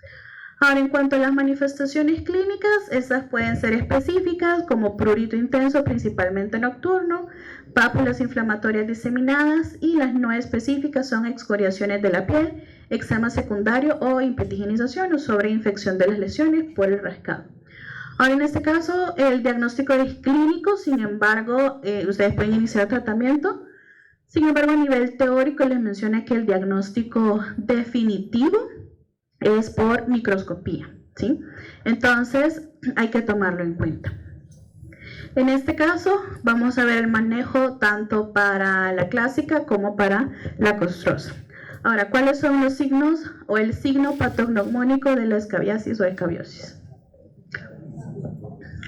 Ahora, en cuanto a las manifestaciones clínicas, estas pueden ser específicas como prurito intenso, principalmente nocturno, pápulas inflamatorias diseminadas, y las no específicas son excoriaciones de la piel, eczema secundario o impetigización o sobreinfección de las lesiones por el rascado. Ahora, en este caso, el diagnóstico es clínico, sin embargo, ustedes pueden iniciar tratamiento. Sin embargo, a nivel teórico les menciona que el diagnóstico definitivo es por microscopía, ¿sí? Entonces, hay que tomarlo en cuenta. En este caso, vamos a ver el manejo tanto para la clásica como para la costrosa. Ahora, ¿cuáles son los signos o el signo patognomónico de la escabiasis o escabiosis?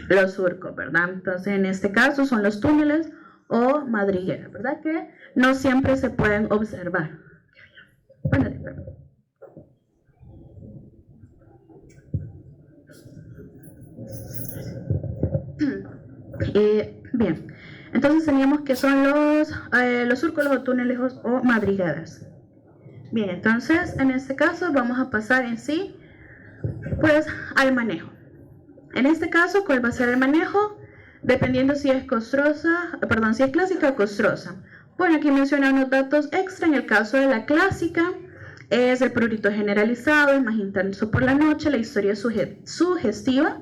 Los surcos, ¿verdad? Entonces, en este caso son los túneles o madrigueras, ¿verdad? Que no siempre se pueden observar. Bueno, bien, entonces teníamos que son los surcos o túneles o madrigueras. Bien, entonces en este caso vamos a pasar en sí, pues, al manejo. En este caso, ¿cuál va a ser el manejo? Dependiendo si es si es clásica o costrosa. Bueno, aquí menciona unos datos extra. En el caso de la clásica, es el prurito generalizado, es más intenso por la noche, la historia es sugestiva,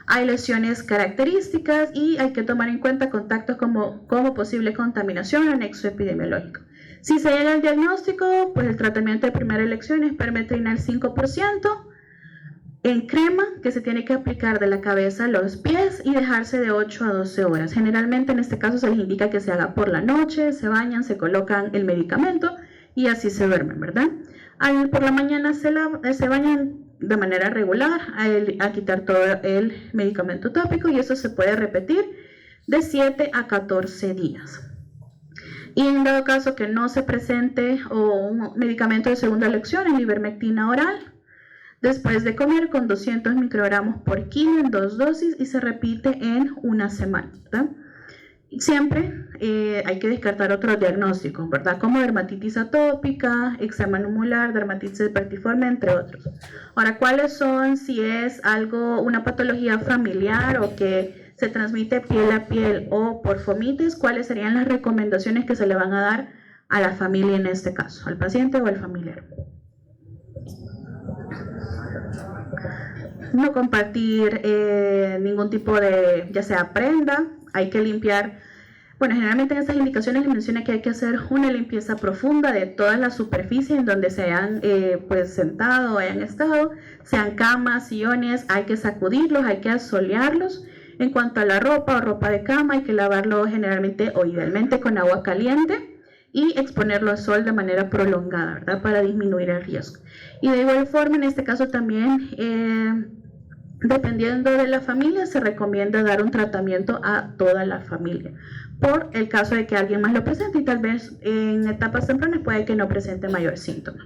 hay lesiones características y hay que tomar en cuenta contactos como posible contaminación o nexo epidemiológico. Si se llega al diagnóstico, pues el tratamiento de primera elección es permetrina al 5%, en crema, que se tiene que aplicar de la cabeza a los pies y dejarse de 8 a 12 horas. Generalmente en este caso se les indica que se haga por la noche, se bañan, se colocan el medicamento y así se duermen, ¿verdad? Por la mañana se bañan de manera regular a quitar todo el medicamento tópico, y eso se puede repetir de 7 a 14 días. Y en dado caso que no se presente un medicamento de segunda elección, el ivermectina oral, después de comer con 200 microgramos por kilo en 2 dosis, y se repite en una semana, ¿verdad? Siempre hay que descartar otros diagnósticos, ¿verdad? Como dermatitis atópica, eczema numular, dermatitis herpetiforme, entre otros. Ahora, ¿cuáles son si es una patología familiar o que se transmite piel a piel o por fomites? ¿Cuáles serían las recomendaciones que se le van a dar a la familia en este caso, al paciente o al familiar? No compartir ningún tipo de, ya sea prenda, hay que limpiar. Bueno, generalmente en estas indicaciones les menciona que hay que hacer una limpieza profunda de todas las superficies en donde se hayan pues sentado o hayan estado, sean camas, sillones, hay que sacudirlos, hay que asolearlos. En cuanto a la ropa o ropa de cama, hay que lavarlo generalmente o idealmente con agua caliente y exponerlo al sol de manera prolongada, ¿verdad? Para disminuir el riesgo. Y de igual forma, en este caso también, dependiendo de la familia, se recomienda dar un tratamiento a toda la familia, por el caso de que alguien más lo presente, y tal vez en etapas tempranas puede que no presente mayor síntoma.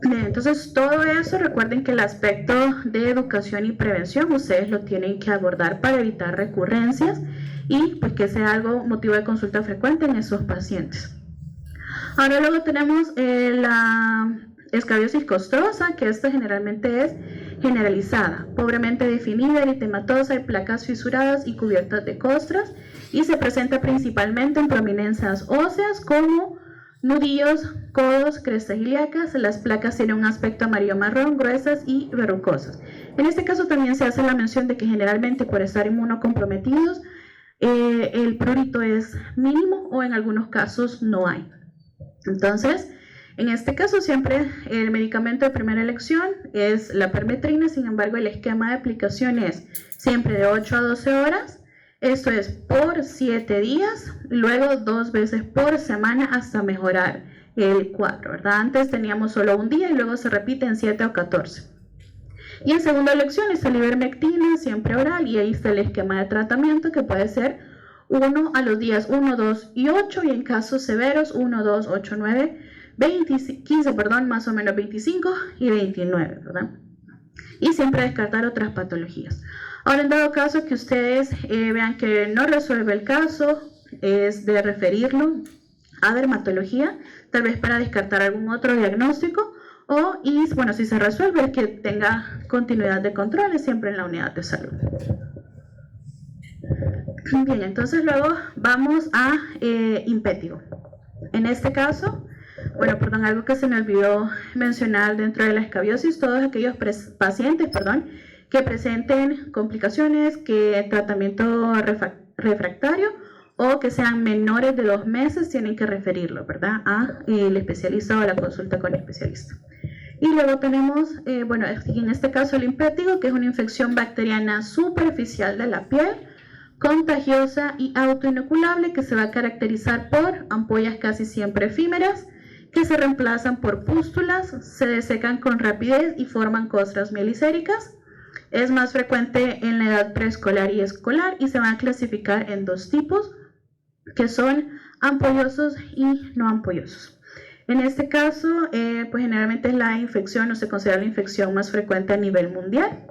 Bien, entonces todo eso, recuerden que el aspecto de educación y prevención ustedes lo tienen que abordar para evitar recurrencias y pues que sea algo motivo de consulta frecuente en esos pacientes. Ahora luego tenemos la escabiosis costrosa, que esta generalmente es generalizada, pobremente definida, eritematosa, de placas fisuradas y cubiertas de costras, y se presenta principalmente en prominencias óseas como nudillos, codos, crestas ilíacas. Las placas tienen un aspecto amarillo marrón, gruesas y verrucosas. En este caso también se hace la mención de que generalmente por estar inmunocomprometidos el prurito es mínimo o en algunos casos no hay. Entonces, en este caso siempre el medicamento de primera elección es la permetrina. Sin embargo, el esquema de aplicación es siempre de 8 a 12 horas. Esto es por 7 días, luego 2 veces por semana hasta mejorar el cuadro, ¿verdad? Antes teníamos solo un día y luego se repite en 7 o 14. Y en segunda elección está la ivermectina, siempre oral, y ahí está el esquema de tratamiento, que puede ser 1 a los días 1, 2 y 8, y en casos severos 1, 2, 8, 9, 15, más o menos 25 y 29, ¿verdad? Y siempre descartar otras patologías. Ahora, en dado caso que ustedes vean que no resuelve el caso, es de referirlo a dermatología, tal vez para descartar algún otro diagnóstico, y bueno, si se resuelve, es que tenga continuidad de controles siempre en la unidad de salud. Bien, entonces luego vamos a impétigo. En este caso, bueno, perdón, algo que se me olvidó mencionar dentro de la escabiosis, todos aquellos pacientes, que presenten complicaciones, que tratamiento refractario o que sean menores de 2 meses, tienen que referirlo, ¿verdad?, a el especialista o a la consulta con el especialista. Y luego tenemos, bueno, en este caso el impétigo, que es una infección bacteriana superficial de la piel, contagiosa y autoinoculable, que se va a caracterizar por ampollas casi siempre efímeras, que se reemplazan por pústulas, se desecan con rapidez y forman costras mielicéricas. Es más frecuente en la edad preescolar y escolar y se van a clasificar en 2 tipos, que son ampollosos y no ampollosos. En este caso, pues generalmente es la infección, o se considera la infección más frecuente a nivel mundial.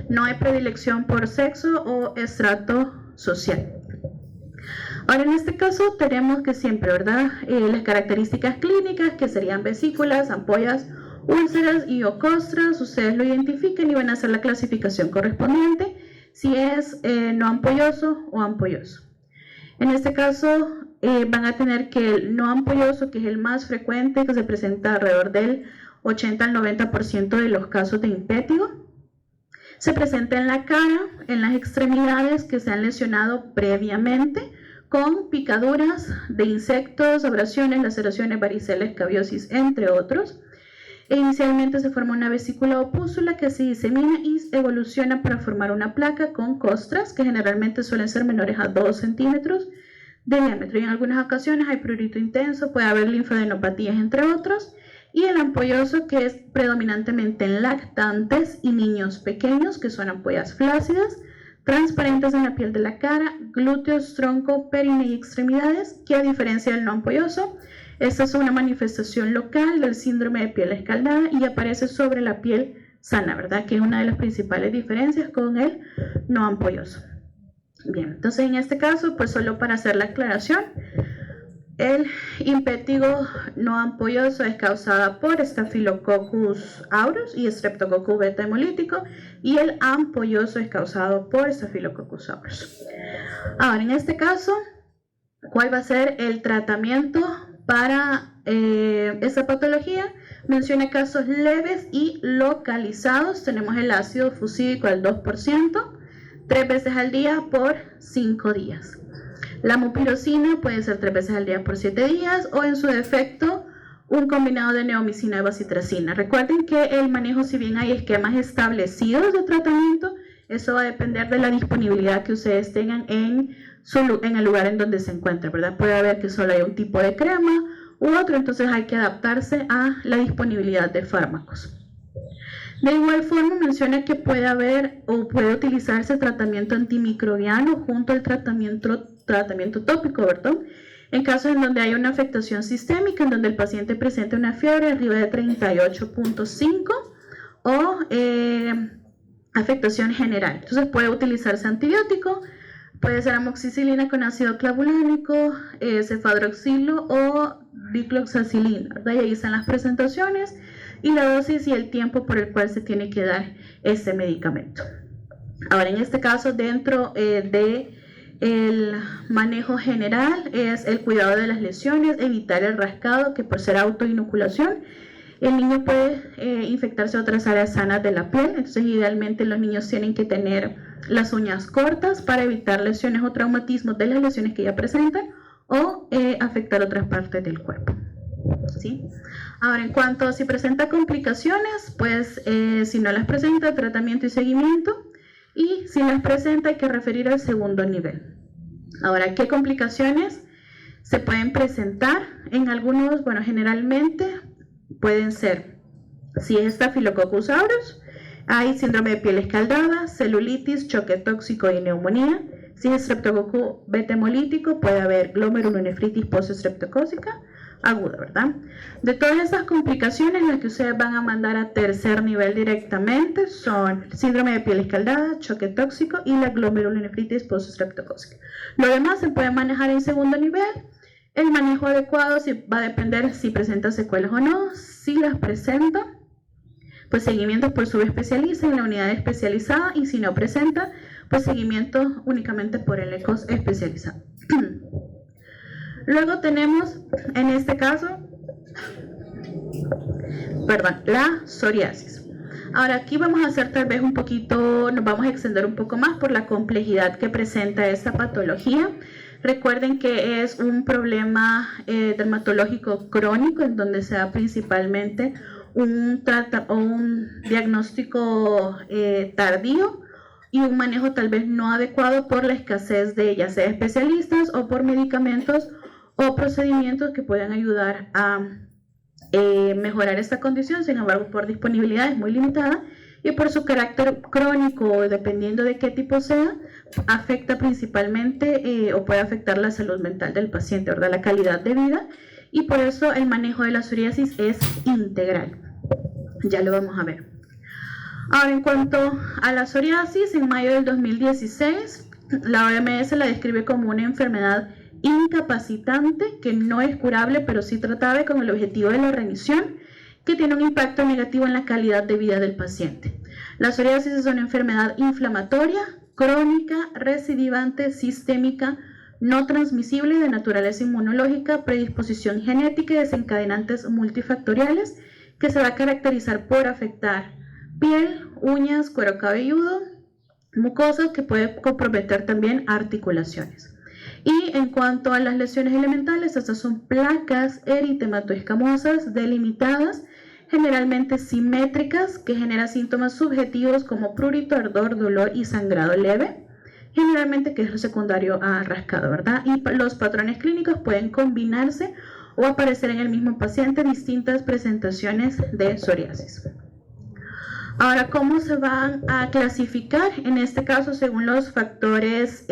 No hay predilección por sexo o estrato social. Ahora, en este caso tenemos que siempre, ¿verdad?, las características clínicas, que serían vesículas, ampollas, úlceras y o costras. Ustedes lo identifiquen y van a hacer la clasificación correspondiente, si es no ampolloso o ampolloso. En este caso, van a tener que el no ampolloso, que es el más frecuente, que se presenta alrededor del 80 al 90% de los casos de impétigo, se presenta en la cara, en las extremidades que se han lesionado previamente, con picaduras de insectos, abrasiones, laceraciones, varicela, escabiosis, entre otros. Inicialmente se forma una vesícula o pústula que se disemina y evoluciona para formar una placa con costras, que generalmente suelen ser menores a 2 centímetros de diámetro. Y en algunas ocasiones hay prurito intenso, puede haber linfadenopatías, entre otros. Y el ampolloso, que es predominantemente en lactantes y niños pequeños, que son ampollas flácidas, transparentes en la piel de la cara, glúteos, tronco, perine y extremidades, que a diferencia del no ampolloso, esta es una manifestación local del síndrome de piel escaldada y aparece sobre la piel sana, ¿verdad?, que es una de las principales diferencias con el no ampolloso. Bien, entonces en este caso, pues solo para hacer la aclaración, el impétigo no ampolloso es causada por Staphylococcus aureus y Streptococcus beta hemolítico, y el ampolloso es causado por Staphylococcus aureus. Ahora, en este caso, ¿cuál va a ser el tratamiento para esta patología? Menciona casos leves y localizados. Tenemos el ácido fusídico al 2%, 3 veces al día por 5 días. La mupirocina puede ser 3 veces al día por 7 días, o en su defecto un combinado de neomicina y bacitracina. Recuerden que el manejo, si bien hay esquemas establecidos de tratamiento, eso va a depender de la disponibilidad que ustedes tengan en el lugar en donde se encuentren, ¿verdad? Puede haber que solo haya un tipo de crema u otro, entonces hay que adaptarse a la disponibilidad de fármacos. De igual forma, menciona que puede haber o puede utilizarse tratamiento antimicrobiano junto al tratamiento tópico, ¿verdad?, en casos en donde hay una afectación sistémica, en donde el paciente presente una fiebre arriba de 38.5 o afectación general. Entonces puede utilizarse antibiótico, puede ser amoxicilina con ácido clavulánico, cefadroxilo o dicloxacilina, ¿verdad? Y ahí están las presentaciones y la dosis y el tiempo por el cual se tiene que dar este medicamento. Ahora, en este caso, dentro de el manejo general es el cuidado de las lesiones, evitar el rascado, que por ser autoinoculación, el niño puede infectarse a otras áreas sanas de la piel. Entonces, idealmente los niños tienen que tener las uñas cortas para evitar lesiones o traumatismos de las lesiones que ya presentan o afectar otras partes del cuerpo, ¿sí? Ahora, en cuanto a si presenta complicaciones, pues si no las presenta, tratamiento y seguimiento. Y si las presenta, hay que referir al segundo nivel. Ahora, ¿qué complicaciones se pueden presentar? En algunos, bueno, generalmente pueden ser, si es Staphylococcus aureus, hay síndrome de piel escaldada, celulitis, choque tóxico y neumonía. Si es Streptococcus beta hemolítico, puede haber glomerulonefritis post-streptocócica aguda, ¿verdad? De todas esas complicaciones, las que ustedes van a mandar a tercer nivel directamente son síndrome de piel escaldada, choque tóxico y la glomerulonefritis post-streptocócica. Lo demás se puede manejar en segundo nivel. El manejo adecuado va a depender si presenta secuelas o no, Si las presenta, pues seguimiento por subespecialista en la unidad especializada, y si no presenta, pues seguimiento únicamente por el ECOS especializado. Luego tenemos, en este caso, la psoriasis. Ahora aquí vamos a hacer tal vez un poquito, nos vamos a extender un poco más por la complejidad que presenta esta patología. Recuerden que es un problema dermatológico crónico en donde se da principalmente un diagnóstico tardío y un manejo tal vez no adecuado por la escasez de ya sea especialistas o por medicamentos o procedimientos que puedan ayudar a mejorar esta condición. Sin embargo, por disponibilidad es muy limitada y por su carácter crónico, dependiendo de qué tipo sea, afecta principalmente o puede afectar la salud mental del paciente, ¿verdad? La calidad de vida, y por eso el manejo de la psoriasis es integral. Ya lo vamos a ver. Ahora, en cuanto a la psoriasis, en mayo del 2016, la OMS la describe como una enfermedad incapacitante que no es curable, pero sí tratable con el objetivo de la remisión, que tiene un impacto negativo en la calidad de vida del paciente. La psoriasis es una enfermedad inflamatoria, crónica, recidivante, sistémica, no transmisible, de naturaleza inmunológica, predisposición genética y desencadenantes multifactoriales, que se va a caracterizar por afectar piel, uñas, cuero cabelludo, mucosas, que puede comprometer también articulaciones. Y en cuanto a las lesiones elementales, estas son placas eritematoescamosas delimitadas, generalmente simétricas, que generan síntomas subjetivos como prurito, ardor, dolor y sangrado leve, generalmente que es secundario a rascado, ¿verdad? Y los patrones clínicos pueden combinarse o aparecer en el mismo paciente distintas presentaciones de psoriasis. Ahora, ¿cómo se van a clasificar? En este caso, según los factores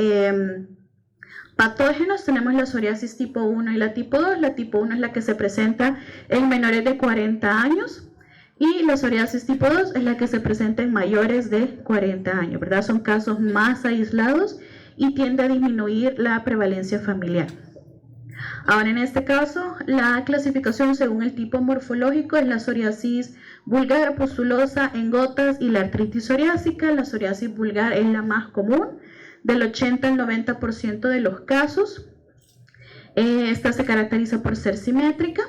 patógenos, tenemos la psoriasis tipo 1 y la tipo 2. La tipo 1 es la que se presenta en menores de 40 años y la psoriasis tipo 2 es la que se presenta en mayores de 40 años, ¿verdad? Son casos más aislados y tiende a disminuir la prevalencia familiar. Ahora, en este caso, la clasificación según el tipo morfológico es la psoriasis vulgar, pustulosa, en gotas, y la artritis psoriásica. La psoriasis vulgar es la más común, del 80 al 90% de los casos. Esta se caracteriza por ser simétrica.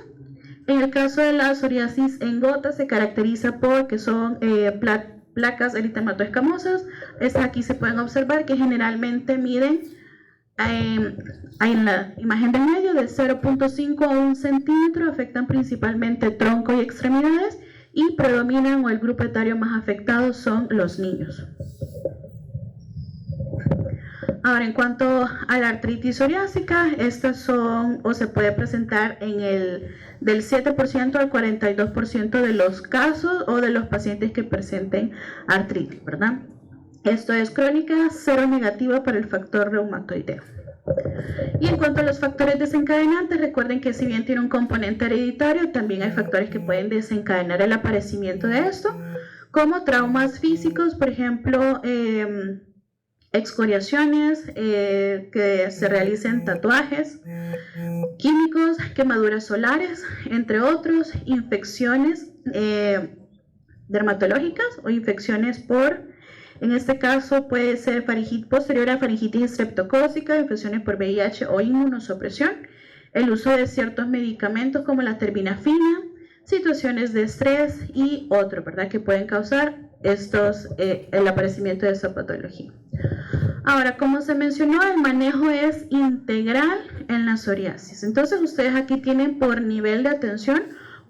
En el caso de la psoriasis en gotas, se caracteriza por que son placas eritematoescamosas. Estas aquí se pueden observar que generalmente miden en la imagen del medio de 0.5 a 1 centímetro, afectan principalmente tronco y extremidades y predominan, o el grupo etario más afectado son los niños. Ahora, en cuanto a la artritis psoriásica, estas son o se puede presentar en del 7% al 42% de los casos o de los pacientes que presenten artritis, ¿verdad? Esto es crónica, cero negativa para el factor reumatoideo. Y en cuanto a los factores desencadenantes, recuerden que si bien tiene un componente hereditario, también hay factores que pueden desencadenar el aparecimiento de esto, como traumas físicos, por ejemplo, excoriaciones, que se realicen tatuajes, químicos, quemaduras solares, entre otros, infecciones dermatológicas o infecciones en este caso puede ser faringitis posterior a faringitis estreptocócica, infecciones por VIH o inmunosupresión, el uso de ciertos medicamentos como la terbinafina, situaciones de estrés y otros, ¿verdad?, que pueden causar el aparecimiento de esta patología. Ahora, como se mencionó, el manejo es integral en la psoriasis. Entonces, ustedes aquí tienen por nivel de atención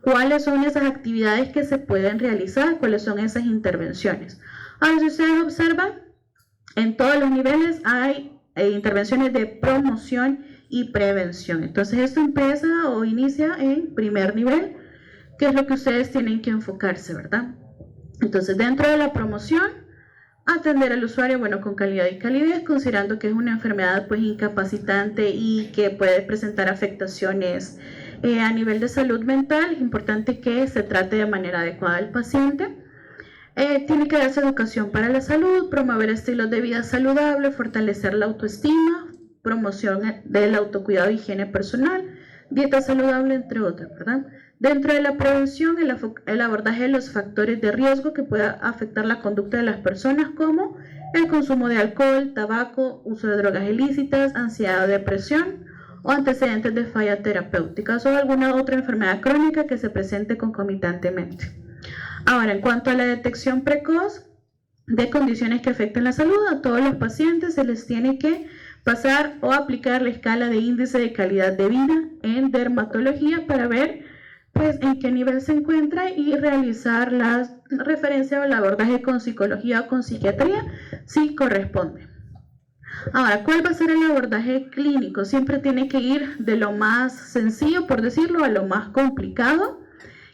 cuáles son esas actividades que se pueden realizar, cuáles son esas intervenciones. Ahora, si ustedes observan, en todos los niveles hay intervenciones de promoción y prevención. Entonces, esto empieza o inicia en primer nivel, que es lo que ustedes tienen que enfocarse, ¿verdad? Entonces, dentro de la promoción, atender al usuario, bueno, con calidad y calidez, considerando que es una enfermedad pues incapacitante y que puede presentar afectaciones a nivel de salud mental. Es importante que se trate de manera adecuada al paciente. Tiene que darse educación para la salud, promover estilos de vida saludables, fortalecer la autoestima, promoción del autocuidado e higiene personal, dieta saludable, entre otras, ¿verdad? Dentro de la prevención, el abordaje de los factores de riesgo que pueda afectar la conducta de las personas, como el consumo de alcohol, tabaco, uso de drogas ilícitas, ansiedad o depresión, o antecedentes de falla terapéuticas o alguna otra enfermedad crónica que se presente concomitantemente. Ahora, en cuanto a la detección precoz de condiciones que afecten la salud, a todos los pacientes se les tiene que pasar o aplicar la escala de índice de calidad de vida en dermatología para ver pues en qué nivel se encuentra y realizar la referencia o el abordaje con psicología o con psiquiatría si corresponde. Ahora, ¿cuál va a ser el abordaje clínico? Siempre tiene que ir de lo más sencillo, por decirlo, a lo más complicado,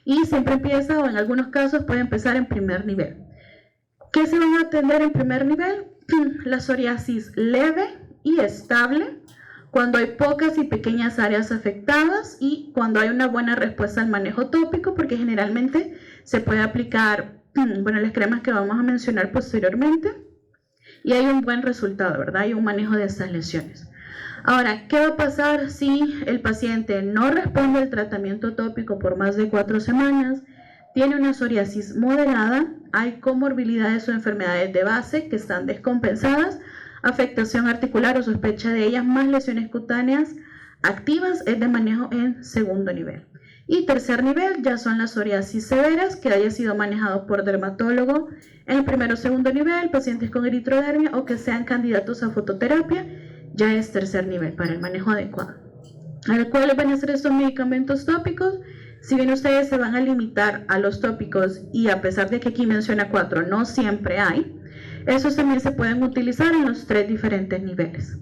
y siempre empieza, o en algunos casos puede empezar en primer nivel. ¿Qué se van a atender en primer nivel? La psoriasis leve y estable, cuando hay pocas y pequeñas áreas afectadas y cuando hay una buena respuesta al manejo tópico, porque generalmente se puede aplicar, bueno, las cremas que vamos a mencionar posteriormente, y hay un buen resultado, ¿verdad? Hay un manejo de estas lesiones. Ahora, ¿qué va a pasar si el paciente no responde al tratamiento tópico por más de 4 semanas? Tiene una psoriasis moderada, hay comorbilidades o enfermedades de base que están descompensadas, afectación articular o sospecha de ellas, más lesiones cutáneas activas, es de manejo en segundo nivel. Y tercer nivel ya son las psoriasis severas, que haya sido manejado por dermatólogo en el primero o segundo nivel, pacientes con eritrodermia o que sean candidatos a fototerapia, ya es tercer nivel para el manejo adecuado. Ahora, ¿cuáles van a ser estos medicamentos tópicos? Si bien ustedes se van a limitar a los tópicos, y a pesar de que aquí menciona 4, no siempre hay, esos también se pueden utilizar en los 3 diferentes niveles.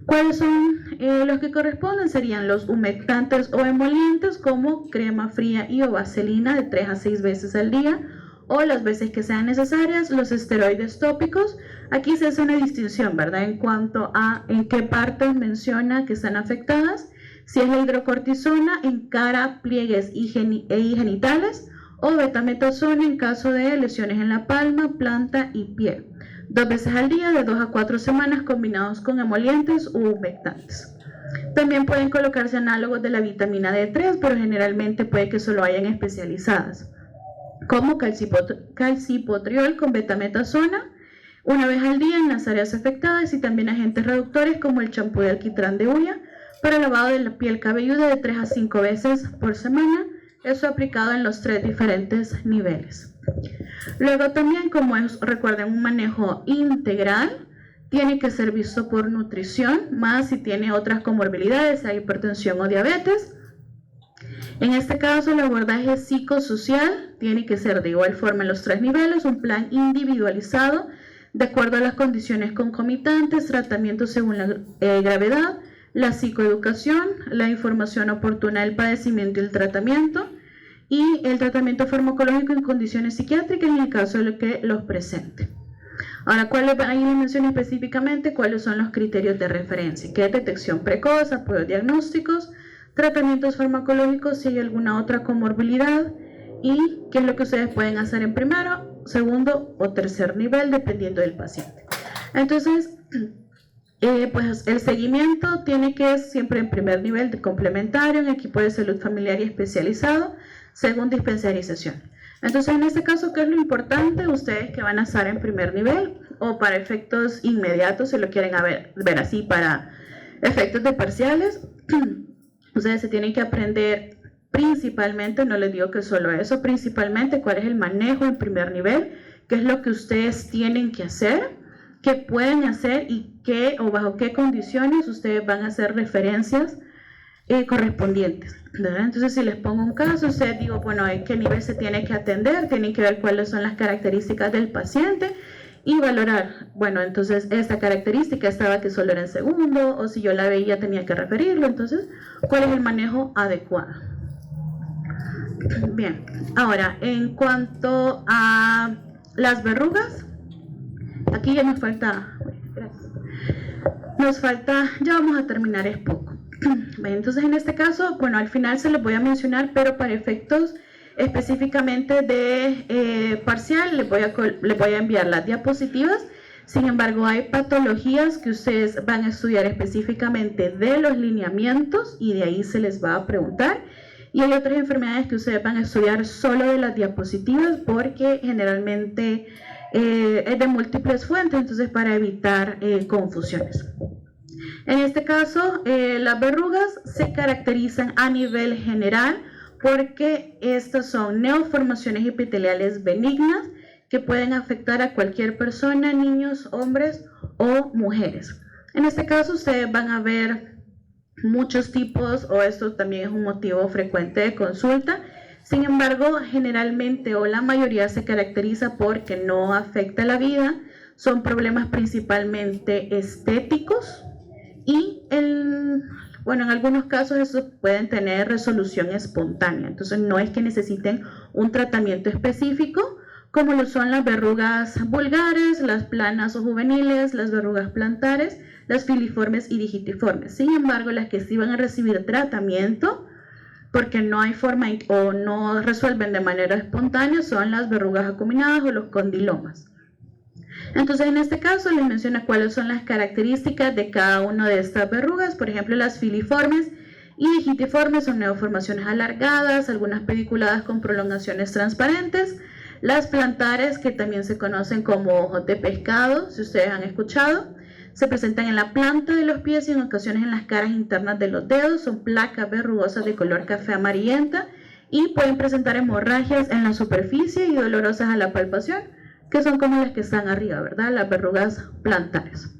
¿Cuáles son los que corresponden? Serían los humectantes o emolientes, como crema fría y o vaselina de 3 a 6 veces al día, o las veces que sean necesarias. Los esteroides tópicos, aquí se hace una distinción, ¿verdad? En cuanto a en qué partes menciona que están afectadas, si es la hidrocortisona en cara, pliegues y genitales, o betametasona en caso de lesiones en la palma, planta y piel. 2 veces al día de 2 a 4 semanas, combinados con emolientes u humectantes. También pueden colocarse análogos de la vitamina D3, pero generalmente puede que solo hayan especializadas, como calcipotriol con betametasona, 1 vez al día en las áreas afectadas, y también agentes reductores como el champú de alquitrán de hulla para lavado de la piel cabelluda de 3 a 5 veces por semana, eso aplicado en los 3 diferentes niveles. Luego también, como es, recuerden, un manejo integral, tiene que ser visto por nutrición, más si tiene otras comorbilidades, hay hipertensión o diabetes. En este caso, el abordaje psicosocial tiene que ser de igual forma en los 3 niveles, un plan individualizado de acuerdo a las condiciones concomitantes, tratamiento según la gravedad, la psicoeducación, la información oportuna del padecimiento y el tratamiento, y el tratamiento farmacológico en condiciones psiquiátricas en el caso de lo que los presente. Ahora, ahí les menciono específicamente cuáles son los criterios de referencia, que es detección precoz, apoyo diagnósticos, tratamientos farmacológicos si hay alguna otra comorbilidad, y qué es lo que ustedes pueden hacer en primero, segundo o tercer nivel dependiendo del paciente. Entonces, pues el seguimiento tiene que ser siempre en primer nivel de complementario, en equipo de salud familiar y especializado, según dispensarización. Entonces, en este caso, ¿qué es lo importante? Ustedes que van a estar en primer nivel, o para efectos inmediatos, si lo quieren ver así, para efectos de parciales, ustedes se tienen que aprender principalmente, no les digo que solo eso, principalmente cuál es el manejo en primer nivel, qué es lo que ustedes tienen que hacer, qué pueden hacer y qué o bajo qué condiciones ustedes van a hacer referencias correspondientes, ¿verdad? Entonces, si les pongo un caso, ustedes digo, bueno, ¿en qué nivel se tiene que atender? Tienen que ver cuáles son las características del paciente y valorar, bueno, entonces esta característica estaba que solo era en segundo, o si yo la veía tenía que referirlo. Entonces, ¿cuál es el manejo adecuado? Bien, ahora, en cuanto a las verrugas, aquí ya nos falta, ya vamos a terminar, es poco. Entonces, en este caso, bueno, al final se los voy a mencionar, pero para efectos específicamente de parcial, les voy a enviar las diapositivas. Sin embargo, hay patologías que ustedes van a estudiar específicamente de los lineamientos y de ahí se les va a preguntar. Y hay otras enfermedades que ustedes van a estudiar solo de las diapositivas porque generalmente es de múltiples fuentes, entonces para evitar confusiones. En este caso, las verrugas se caracterizan a nivel general porque estas son neoformaciones epiteliales benignas que pueden afectar a cualquier persona, niños, hombres o mujeres. En este caso, ustedes van a ver muchos tipos, o esto también es un motivo frecuente de consulta. Sin embargo, generalmente o la mayoría se caracteriza porque no afecta la vida, son problemas principalmente estéticos y en algunos casos esos pueden tener resolución espontánea, entonces no es que necesiten un tratamiento específico, como lo son las verrugas vulgares, las planas o juveniles, las verrugas plantares, las filiformes y digitiformes. Sin embargo, las que sí van a recibir tratamiento porque no hay forma o no resuelven de manera espontánea son las verrugas acuminadas o los condilomas. Entonces, en este caso les menciono cuáles son las características de cada una de estas verrugas. Por ejemplo, las filiformes y digitiformes son neoformaciones alargadas, algunas pediculadas con prolongaciones transparentes. Las plantares, que también se conocen como ojos de pescado, si ustedes han escuchado, se presentan en la planta de los pies y en ocasiones en las caras internas de los dedos. Son placas verrugosas de color café amarillenta y pueden presentar hemorragias en la superficie y dolorosas a la palpación, que son como las que están arriba, ¿verdad? Las verrugas plantares.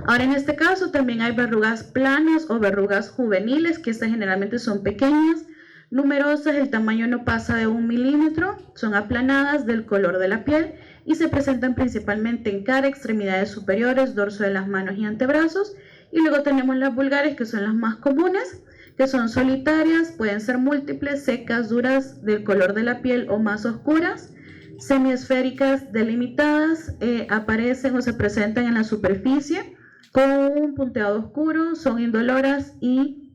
Ahora, en este caso también hay verrugas planas o verrugas juveniles, que estas generalmente son pequeñas, numerosas, el tamaño no pasa de 1 milímetro, son aplanadas del color de la piel y se presentan principalmente en cara, extremidades superiores, dorso de las manos y antebrazos. Y luego tenemos las vulgares, que son las más comunes, que son solitarias, pueden ser múltiples, secas, duras, del color de la piel o más oscuras, semiesféricas, delimitadas, aparecen o se presentan en la superficie con un punteado oscuro, son indoloras y,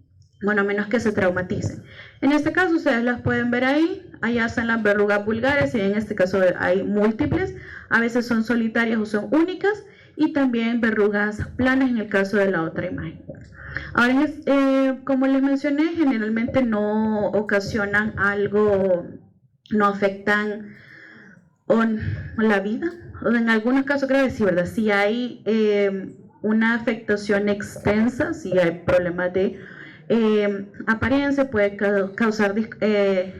a menos que se traumaticen. En este caso ustedes las pueden ver ahí, allá están las verrugas vulgares y en este caso hay múltiples, a veces son solitarias o son únicas, y también verrugas planas en el caso de la otra imagen. Ahora, como les mencioné, generalmente no ocasionan algo, no afectan la vida, o en algunos casos graves sí, ¿verdad? Si hay una afectación extensa, si hay problemas de apariencia, puede causar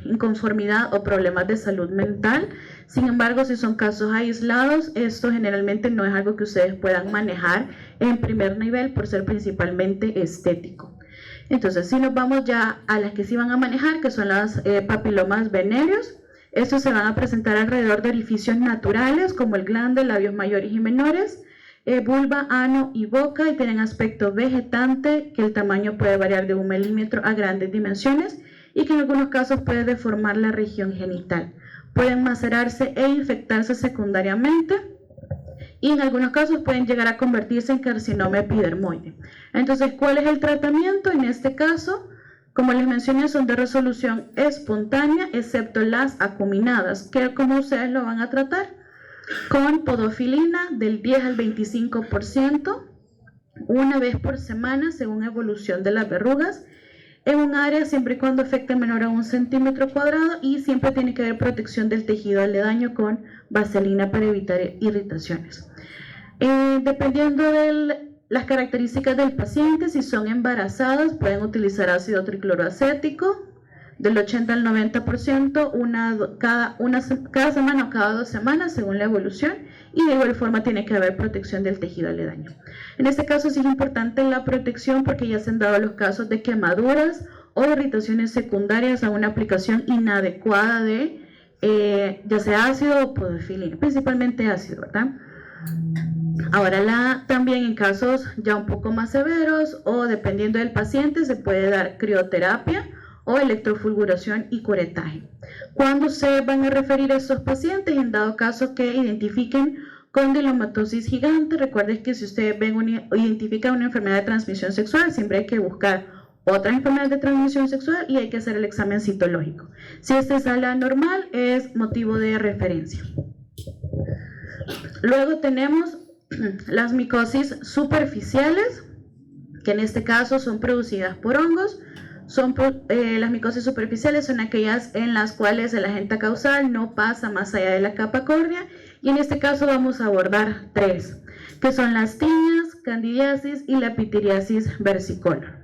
inconformidad o problemas de salud mental. Sin embargo, si son casos aislados, esto generalmente no es algo que ustedes puedan manejar en primer nivel por ser principalmente estético. Entonces, si nos vamos ya a las que sí van a manejar, que son las papilomas venéreos, estos se van a presentar alrededor de orificios naturales como el glande, labios mayores y menores, vulva, ano y boca, y tienen aspecto vegetante, que el tamaño puede variar de 1 milímetro a grandes dimensiones y que en algunos casos puede deformar la región genital. Pueden macerarse e infectarse secundariamente y en algunos casos pueden llegar a convertirse en carcinoma epidermoide. Entonces, ¿cuál es el tratamiento? En este caso, como les mencioné, son de resolución espontánea, excepto las acuminadas, que como ustedes lo van a tratar con podofilina del 10 al 25%, una vez por semana según evolución de las verrugas, en un área siempre y cuando afecte menor a 1 centímetro cuadrado, y siempre tiene que haber protección del tejido aledaño con vaselina para evitar irritaciones. Dependiendo de las características del paciente, si son embarazadas, pueden utilizar ácido tricloroacético del 80 al 90%, cada semana o cada 2 semanas según la evolución, y de igual forma tiene que haber protección del tejido aledaño. En este caso sí es importante la protección porque ya se han dado los casos de quemaduras o irritaciones secundarias a una aplicación inadecuada de ya sea ácido o podofilina, principalmente ácido, ¿verdad? Ahora, también en casos ya un poco más severos o dependiendo del paciente, se puede dar crioterapia o electrofulguración y curetaje. ¿Cuándo se van a referir a estos pacientes? En dado caso que identifiquen condilomatosis gigante, recuerden que si ustedes identifican una enfermedad de transmisión sexual, siempre hay que buscar otras enfermedades de transmisión sexual y hay que hacer el examen citológico. Si este sale anormal, es motivo de referencia. Luego tenemos las micosis superficiales, que en este caso son producidas por hongos. Las micosis superficiales son aquellas en las cuales el agente causal no pasa más allá de la capa córnea, y en este caso vamos a abordar 3, que son las tiñas, candidiasis y la pitiriasis versicolor.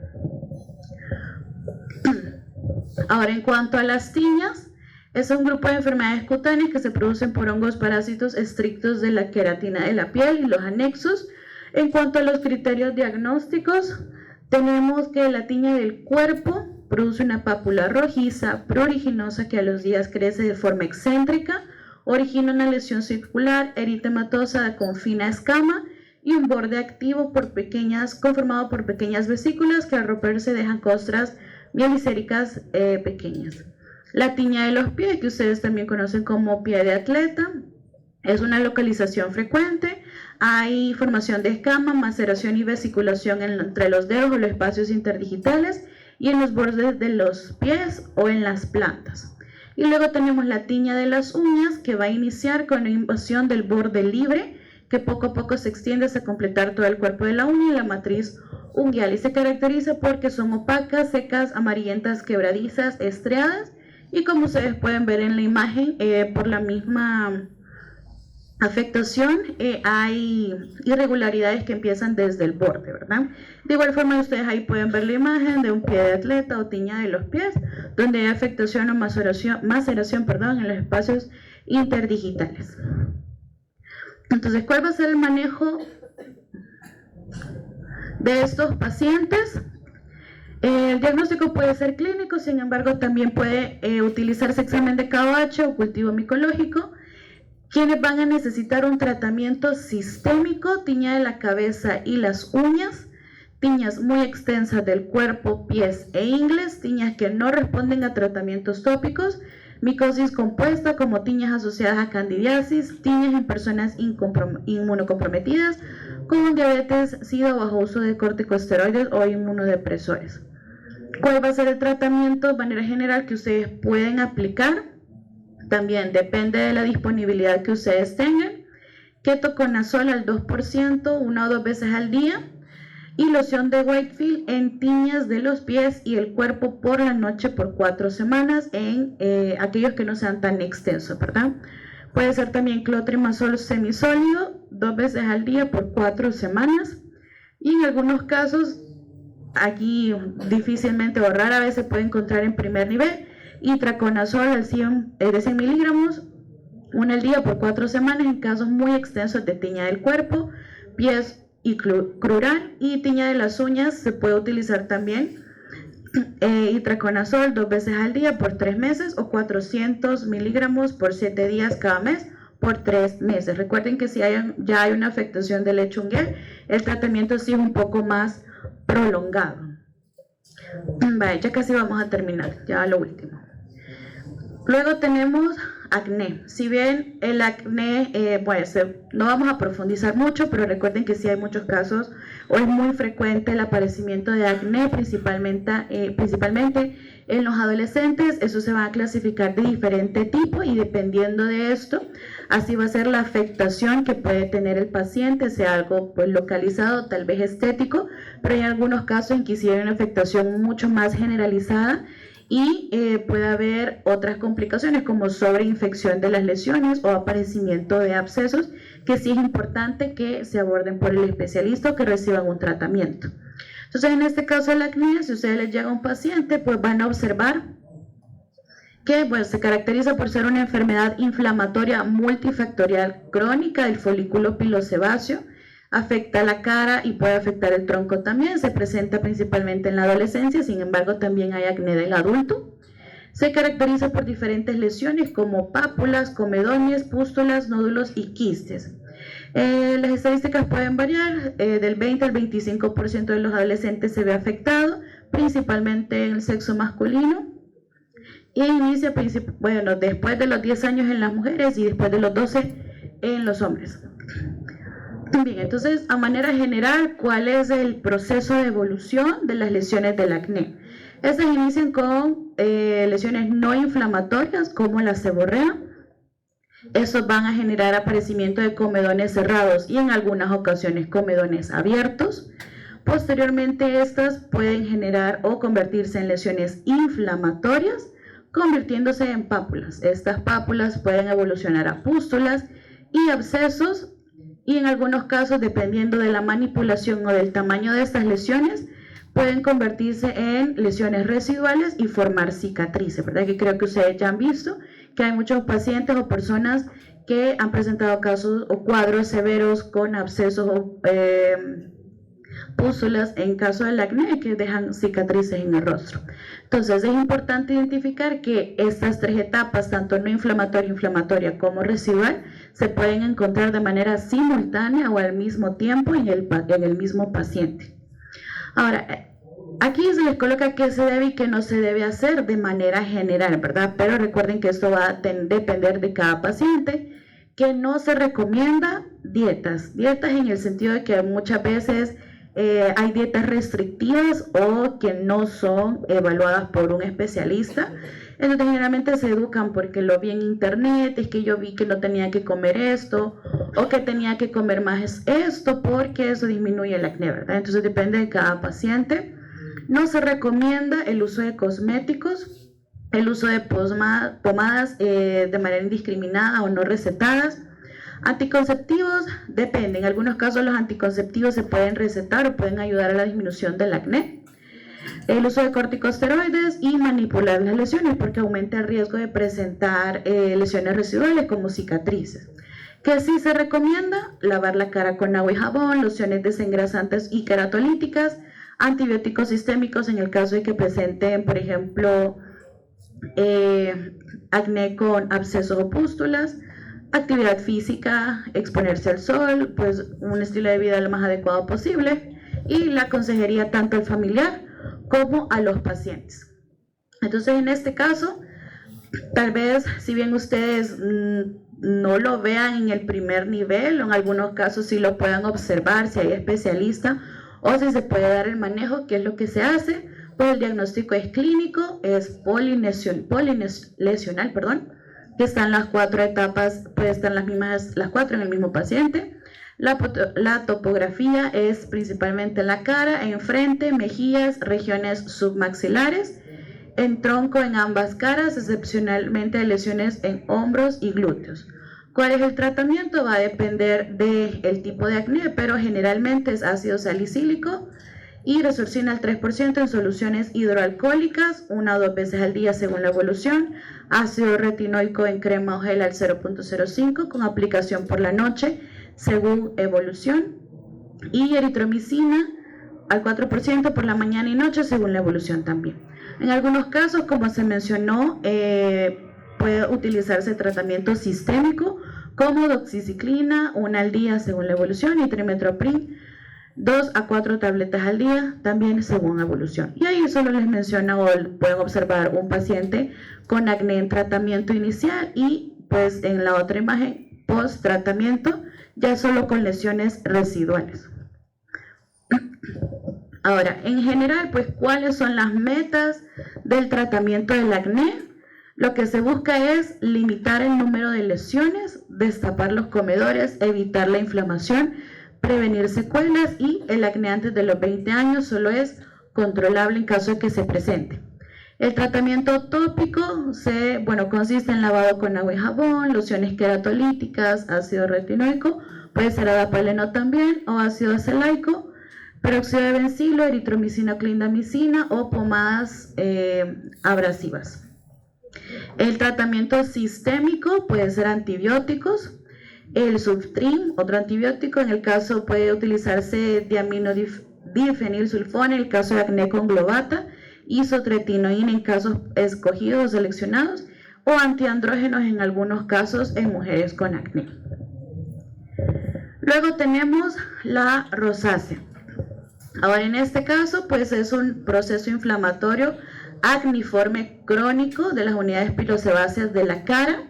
Ahora, en cuanto a las tiñas, es un grupo de enfermedades cutáneas que se producen por hongos parásitos estrictos de la queratina de la piel y los anexos. En cuanto a los criterios diagnósticos, tenemos que la tiña del cuerpo produce una pápula rojiza, pruriginosa, que a los días crece de forma excéntrica, origina una lesión circular eritematosa con fina escama y un borde activo conformado por pequeñas vesículas que al romperse dejan costras mielicéricas pequeñas. La tiña de los pies, que ustedes también conocen como pie de atleta, es una localización frecuente. Hay formación de escama, maceración y vesiculación entre los dedos o los espacios interdigitales y en los bordes de los pies o en las plantas. Y luego tenemos la tiña de las uñas, que va a iniciar con la invasión del borde libre, que poco a poco se extiende hasta completar todo el cuerpo de la uña y la matriz unguial, y se caracteriza porque son opacas, secas, amarillentas, quebradizas, estriadas, y como ustedes pueden ver en la imagen, por la misma afectación hay irregularidades que empiezan desde el borde, ¿verdad? De igual forma, ustedes ahí pueden ver la imagen de un pie de atleta o tiña de los pies, donde hay afectación o maceración en los espacios interdigitales. Entonces, ¿cuál va a ser el manejo de estos pacientes? El diagnóstico puede ser clínico, sin embargo, también puede utilizarse examen de KOH o cultivo micológico. Quienes van a necesitar un tratamiento sistémico: tiña de la cabeza y las uñas, tiñas muy extensas del cuerpo, pies e ingles, tiñas que no responden a tratamientos tópicos, micosis compuesta como tiñas asociadas a candidiasis, tiñas en personas inmunocomprometidas con diabetes, SIDA o bajo uso de corticosteroides o inmunodepresores. ¿Cuál va a ser el tratamiento de manera general que ustedes pueden aplicar? También depende de la disponibilidad que ustedes tengan. Ketoconazol al 2%, 1 o 2 veces al día, y loción de Whitefield en tiñas de los pies y el cuerpo por la noche por 4 semanas en aquellos que no sean tan extensos, ¿verdad? Puede ser también clotrimazol semisólido 2 veces al día por 4 semanas, y en algunos casos, aquí difícilmente o rara vez se puede encontrar en primer nivel, itraconazol de 100 miligramos, 1 al día por 4 semanas en casos muy extensos de tiña del cuerpo, pies y crural, y tiña de las uñas se puede utilizar también itraconazol 2 veces al día por 3 meses o 400 miligramos por 7 días cada mes por 3 meses. Recuerden que si ya hay una afectación del lecho unguial, el tratamiento sí es un poco más prolongado. Vale, ya casi vamos a terminar, ya lo último. Luego tenemos acné. Si bien el acné, no vamos a profundizar mucho, pero recuerden que sí hay muchos casos, o es muy frecuente el aparecimiento de acné, principalmente en los adolescentes. Eso se va a clasificar de diferente tipo, y dependiendo de esto, así va a ser la afectación que puede tener el paciente, sea algo pues localizado, tal vez estético, pero hay algunos casos en que sí hay una afectación mucho más generalizada, y puede haber otras complicaciones como sobreinfección de las lesiones o aparecimiento de abscesos, que sí es importante que se aborden por el especialista o que reciban un tratamiento. Entonces, en este caso del acné, si a ustedes les llega un paciente, pues van a observar que se caracteriza por ser una enfermedad inflamatoria multifactorial crónica del folículo pilosebáceo. Afecta la cara y puede afectar el tronco también. Se presenta principalmente en la adolescencia, sin embargo también hay acné del adulto. Se caracteriza por diferentes lesiones como pápulas, comedones, pústulas, nódulos y quistes. Las estadísticas pueden variar, del 20 al 25% de los adolescentes se ve afectado, principalmente en el sexo masculino, y inicia después de los 10 años en las mujeres y después de los 12 en los hombres. Bien, entonces, a manera general, ¿cuál es el proceso de evolución de las lesiones del acné? Estas inician con lesiones no inflamatorias como la seborrea, Estos van a generar aparecimiento de comedones cerrados y en algunas ocasiones comedones abiertos. Posteriormente, estas pueden generar o convertirse en lesiones inflamatorias, convirtiéndose en pápulas. Estas pápulas pueden evolucionar a pústulas y abscesos, y en algunos casos, dependiendo de la manipulación o del tamaño de estas lesiones, pueden convertirse en lesiones residuales y formar cicatrices, ¿verdad? Que creo que ustedes ya han visto que hay muchos pacientes o personas que han presentado casos o cuadros severos con abscesos o pústulas en caso del acné que dejan cicatrices en el rostro. Entonces es importante identificar que estas tres etapas, tanto no inflamatoria como residual, se pueden encontrar de manera simultánea o al mismo tiempo en el mismo paciente. Ahora, aquí se les coloca qué se debe y qué no se debe hacer de manera general, ¿verdad? Pero recuerden que esto va a depender de cada paciente, que no se recomienda dietas en el sentido de que muchas veces hay dietas restrictivas o que no son evaluadas por un especialista. Entonces generalmente se educan porque lo vi en internet, es que yo vi que no tenía que comer esto o que tenía que comer más esto porque eso disminuye el acné, ¿verdad? Entonces depende de cada paciente. No se recomienda el uso de cosméticos, el uso de pomadas de manera indiscriminada o no recetadas. Anticonceptivos, depende. En algunos casos los anticonceptivos se pueden recetar o pueden ayudar a la disminución del acné. El uso de corticosteroides y manipular las lesiones porque aumenta el riesgo de presentar lesiones residuales como cicatrices. ¿Qué sí se recomienda? Lavar la cara con agua y jabón, lociones desengrasantes y queratolíticas, antibióticos sistémicos en el caso de que presenten, por ejemplo, acné con abscesos o pústulas, actividad física, exponerse al sol, pues un estilo de vida lo más adecuado posible, y la consejería tanto al familiar como a los pacientes. Entonces, en este caso, tal vez, si bien ustedes no lo vean en el primer nivel, o en algunos casos sí lo puedan observar si hay especialista, o si se puede dar el manejo, que es lo que se hace, pues el diagnóstico es clínico, es polilesional, que están las 4 etapas, pues están las 4 en el mismo paciente. La topografía es principalmente en la cara, en frente, mejillas, regiones submaxilares, en tronco en ambas caras, excepcionalmente lesiones en hombros y glúteos. ¿Cuál es el tratamiento? Va a depender del tipo de acné, pero generalmente es ácido salicílico y Resorcina al 3% en soluciones hidroalcohólicas, 1 o 2 veces al día según la evolución, ácido retinoico en crema o gel al 0.05 con aplicación por la noche según evolución, y eritromicina al 4% por la mañana y noche según la evolución también. En algunos casos, como se mencionó, puede utilizarse tratamiento sistémico como doxiciclina, 1 al día según la evolución, y trimethoprim 2 a 4 tabletas al día, también según evolución. Y ahí solo les menciono, o pueden observar un paciente con acné en tratamiento inicial y pues en la otra imagen post tratamiento ya solo con lesiones residuales. Ahora, en general, pues ¿cuáles son las metas del tratamiento del acné? Lo que se busca es limitar el número de lesiones, destapar los comedores, evitar la inflamación, prevenir secuelas, y el acné antes de los 20 años solo es controlable en caso de que se presente. El tratamiento tópico consiste en lavado con agua y jabón, lociones queratolíticas, ácido retinoico, puede ser adapaleno también, o ácido acelaico, peróxido de bencilo, eritromicina o clindamicina, o pomadas abrasivas. El tratamiento sistémico puede ser antibióticos, el Subtrim, otro antibiótico, en el caso puede utilizarse diaminodifenilsulfona en el caso de acné con globata, isotretinoína en casos escogidos o seleccionados, o antiandrógenos en algunos casos en mujeres con acné. Luego tenemos la rosácea. Ahora, en este caso, pues es un proceso inflamatorio acniforme crónico de las unidades pilosebáceas de la cara.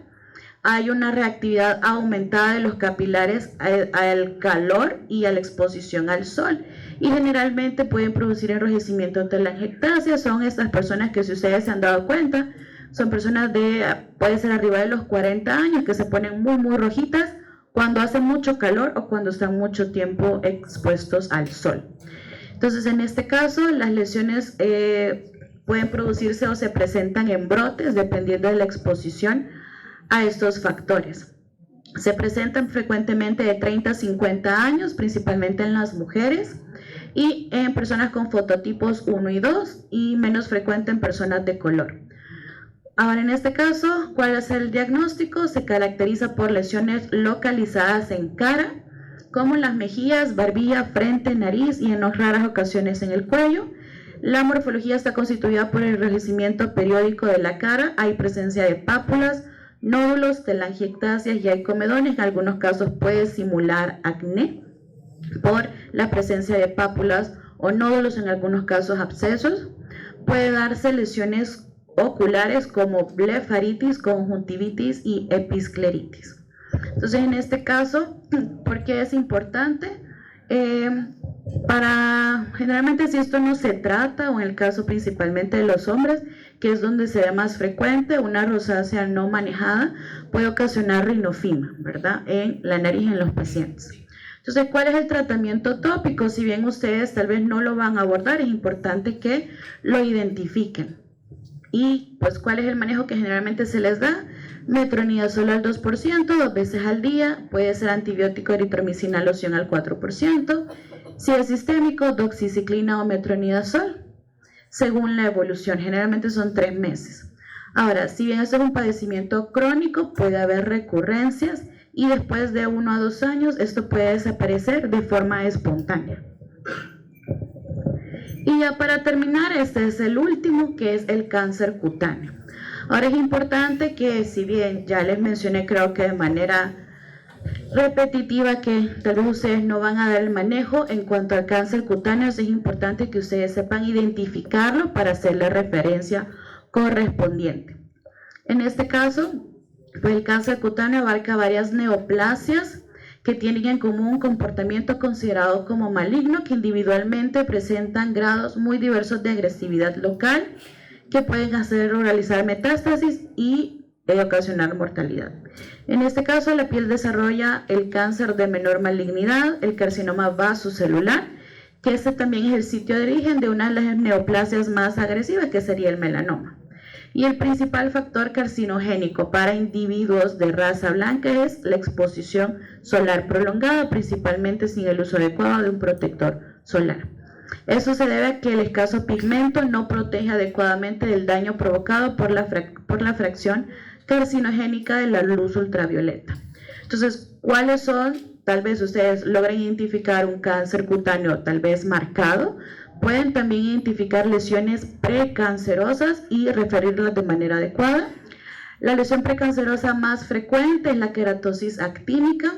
Hay una reactividad aumentada de los capilares al calor y a la exposición al sol, y generalmente pueden producir enrojecimiento ante la telangiectasia. Son estas personas que, si ustedes se han dado cuenta, son personas puede ser arriba de los 40 años, que se ponen muy rojitas cuando hace mucho calor o cuando están mucho tiempo expuestos al sol. Entonces, en este caso, las lesiones pueden producirse o se presentan en brotes dependiendo de la exposición a estos factores. Se presentan frecuentemente de 30 a 50 años, principalmente en las mujeres, y en personas con fototipos 1 y 2, y menos frecuente en personas de color. Ahora, en este caso, ¿cuál es el diagnóstico? Se caracteriza por lesiones localizadas en cara, como en las mejillas, barbilla, frente, nariz y en raras ocasiones en el cuello. La morfología está constituida por el enrojecimiento periódico de la cara, hay presencia de pápulas, nódulos, telangiectasias y hay comedones. En algunos casos puede simular acné por la presencia de pápulas o nódulos, en algunos casos abscesos. Puede darse lesiones oculares como blefaritis, conjuntivitis y episcleritis. Entonces, en este caso, ¿por qué es importante? Generalmente, si esto no se trata, o en el caso principalmente de los hombres, que es donde se ve más frecuente, una rosácea no manejada puede ocasionar rinofima, ¿verdad?, en la nariz en los pacientes. Entonces, ¿cuál es el tratamiento tópico? Si bien ustedes tal vez no lo van a abordar, es importante que lo identifiquen. Y pues, ¿cuál es el manejo que generalmente se les da? Metronidazol al 2%, 2 veces al día, puede ser antibiótico eritromicina loción al 4%, si es sistémico, doxiciclina o metronidazol, según la evolución, generalmente son 3 meses. Ahora, si bien esto es un padecimiento crónico, puede haber recurrencias y después de 1 a 2 años esto puede desaparecer de forma espontánea. Y ya para terminar, este es el último, que es el cáncer cutáneo. Ahora, es importante que, si bien ya les mencioné, creo que de manera repetitiva, que tal vez ustedes no van a dar el manejo en cuanto al cáncer cutáneo, es importante que ustedes sepan identificarlo para hacerle referencia correspondiente. En este caso, pues el cáncer cutáneo abarca varias neoplasias que tienen en común un comportamiento considerado como maligno, que individualmente presentan grados muy diversos de agresividad local, que pueden hacer o realizar metástasis y ocasionar mortalidad. En este caso, la piel desarrolla el cáncer de menor malignidad, el carcinoma vasocelular, que este también es el sitio de origen de una de las neoplasias más agresivas, que sería el melanoma. Y el principal factor carcinogénico para individuos de raza blanca es la exposición solar prolongada, principalmente sin el uso adecuado de un protector solar. Eso se debe a que el escaso pigmento no protege adecuadamente del daño provocado por la fracción carcinogénica de la luz ultravioleta. Entonces, ¿cuáles son? Tal vez ustedes logren identificar un cáncer cutáneo tal vez marcado. Pueden también identificar lesiones precancerosas y referirlas de manera adecuada. La lesión precancerosa más frecuente es la queratosis actínica.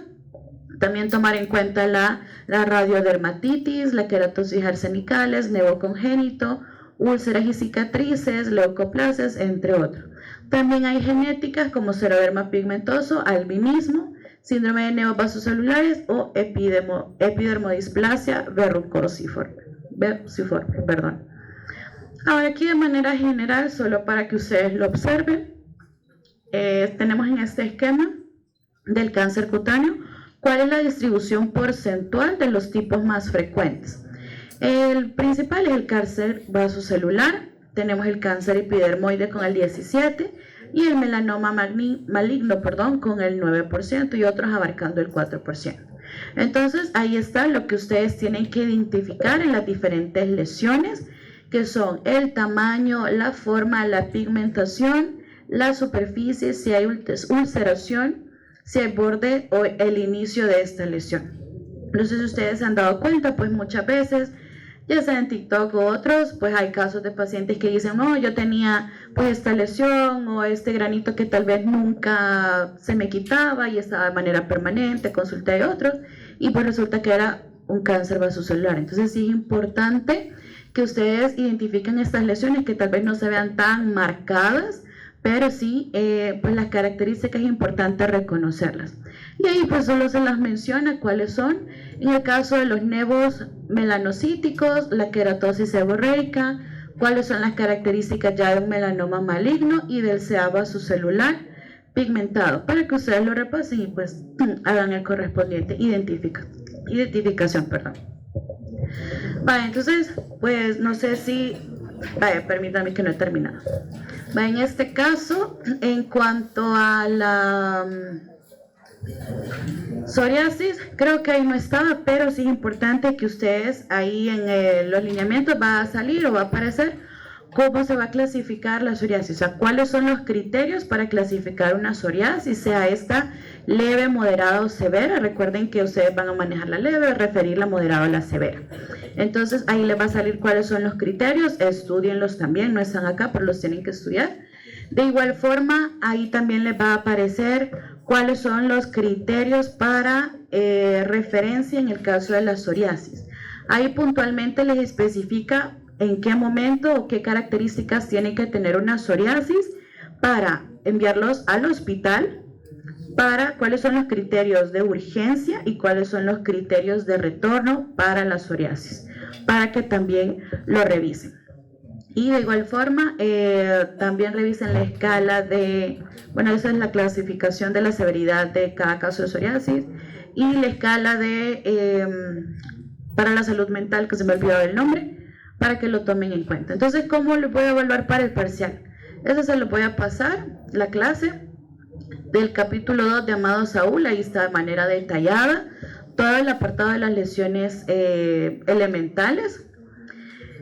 También tomar en cuenta la radiodermatitis, la queratosis arsenicales, neovocongénito, úlceras y cicatrices, leucoplasias, entre otros. También hay genéticas como seroderma pigmentoso, albinismo, síndrome de neovasocelulares o epidermodisplasia verrucosiforme. Ahora, aquí de manera general, solo para que ustedes lo observen, tenemos en este esquema del cáncer cutáneo cuál es la distribución porcentual de los tipos más frecuentes. El principal es el cáncer vasocelular, tenemos el cáncer epidermoide con el 17% y el melanoma maligno con el 9% y otros abarcando el 4%. Entonces, ahí está lo que ustedes tienen que identificar en las diferentes lesiones, que son el tamaño, la forma, la pigmentación, la superficie, si hay ulceración, si hay borde o el inicio de esta lesión. No sé si ustedes se han dado cuenta, pues muchas veces, ya sea en TikTok o otros, pues hay casos de pacientes que dicen, no, yo tenía pues esta lesión o este granito que tal vez nunca se me quitaba y estaba de manera permanente, consulté a otros, y pues resulta que era un cáncer vasocelular. Entonces sí es importante que ustedes identifiquen estas lesiones que tal vez no se vean tan marcadas, pero sí, pues las características es importante reconocerlas. Y ahí pues solo se las menciona cuáles son. En el caso de los nevos melanocíticos, la queratosis seborreica, cuáles son las características ya de un melanoma maligno y del C.A. vasocelular pigmentado, para que ustedes lo repasen y pues hagan el correspondiente identificación. Vale, entonces, pues no sé si... Vaya, permítame que no he terminado. Vale, en este caso, en cuanto a la psoriasis, creo que ahí no estaba, pero sí es importante que ustedes ahí en los lineamientos va a salir o va a aparecer cómo se va a clasificar la psoriasis, o sea, cuáles son los criterios para clasificar una psoriasis, sea esta leve, moderada o severa. Recuerden que ustedes van a manejar la leve, referir la moderada o la severa. Entonces ahí les va a salir cuáles son los criterios, estudienlos también, no están acá, pero los tienen que estudiar. De igual forma, ahí también les va a aparecer cuáles son los criterios para referencia en el caso de la psoriasis. Ahí puntualmente les especifica en qué momento o qué características tiene que tener una psoriasis para enviarlos al hospital, para cuáles son los criterios de urgencia y cuáles son los criterios de retorno para la psoriasis, para que también lo revisen. Y de igual forma, también revisen la escala de, bueno, esa es la clasificación de la severidad de cada caso de psoriasis, y la escala de, para la salud mental, que se me olvidó el nombre, para que lo tomen en cuenta. Entonces, ¿cómo lo voy a evaluar para el parcial? Eso se lo voy a pasar, la clase del capítulo 2 de Amado Saúl, ahí está de manera detallada todo el apartado de las lesiones elementales.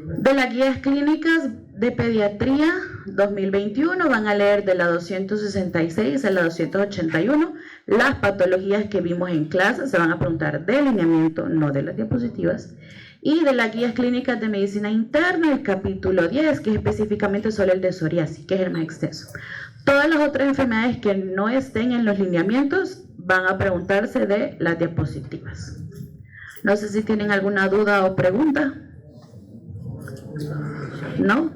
De las guías clínicas de pediatría 2021 van a leer de la 266 a la 281 las patologías que vimos en clase, se van a preguntar de lineamiento, no de las diapositivas. Y de las guías clínicas de medicina interna, el capítulo 10, que es específicamente solo el de psoriasis, que es el más extenso. Todas las otras enfermedades que no estén en los lineamientos van a preguntarse de las diapositivas. No sé si tienen alguna duda o pregunta. ¿No?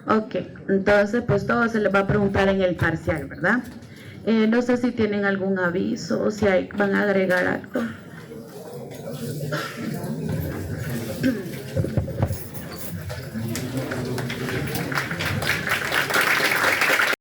Ok, entonces pues todo se les va a preguntar en el parcial, ¿verdad? No sé si tienen algún aviso o si van a agregar algo.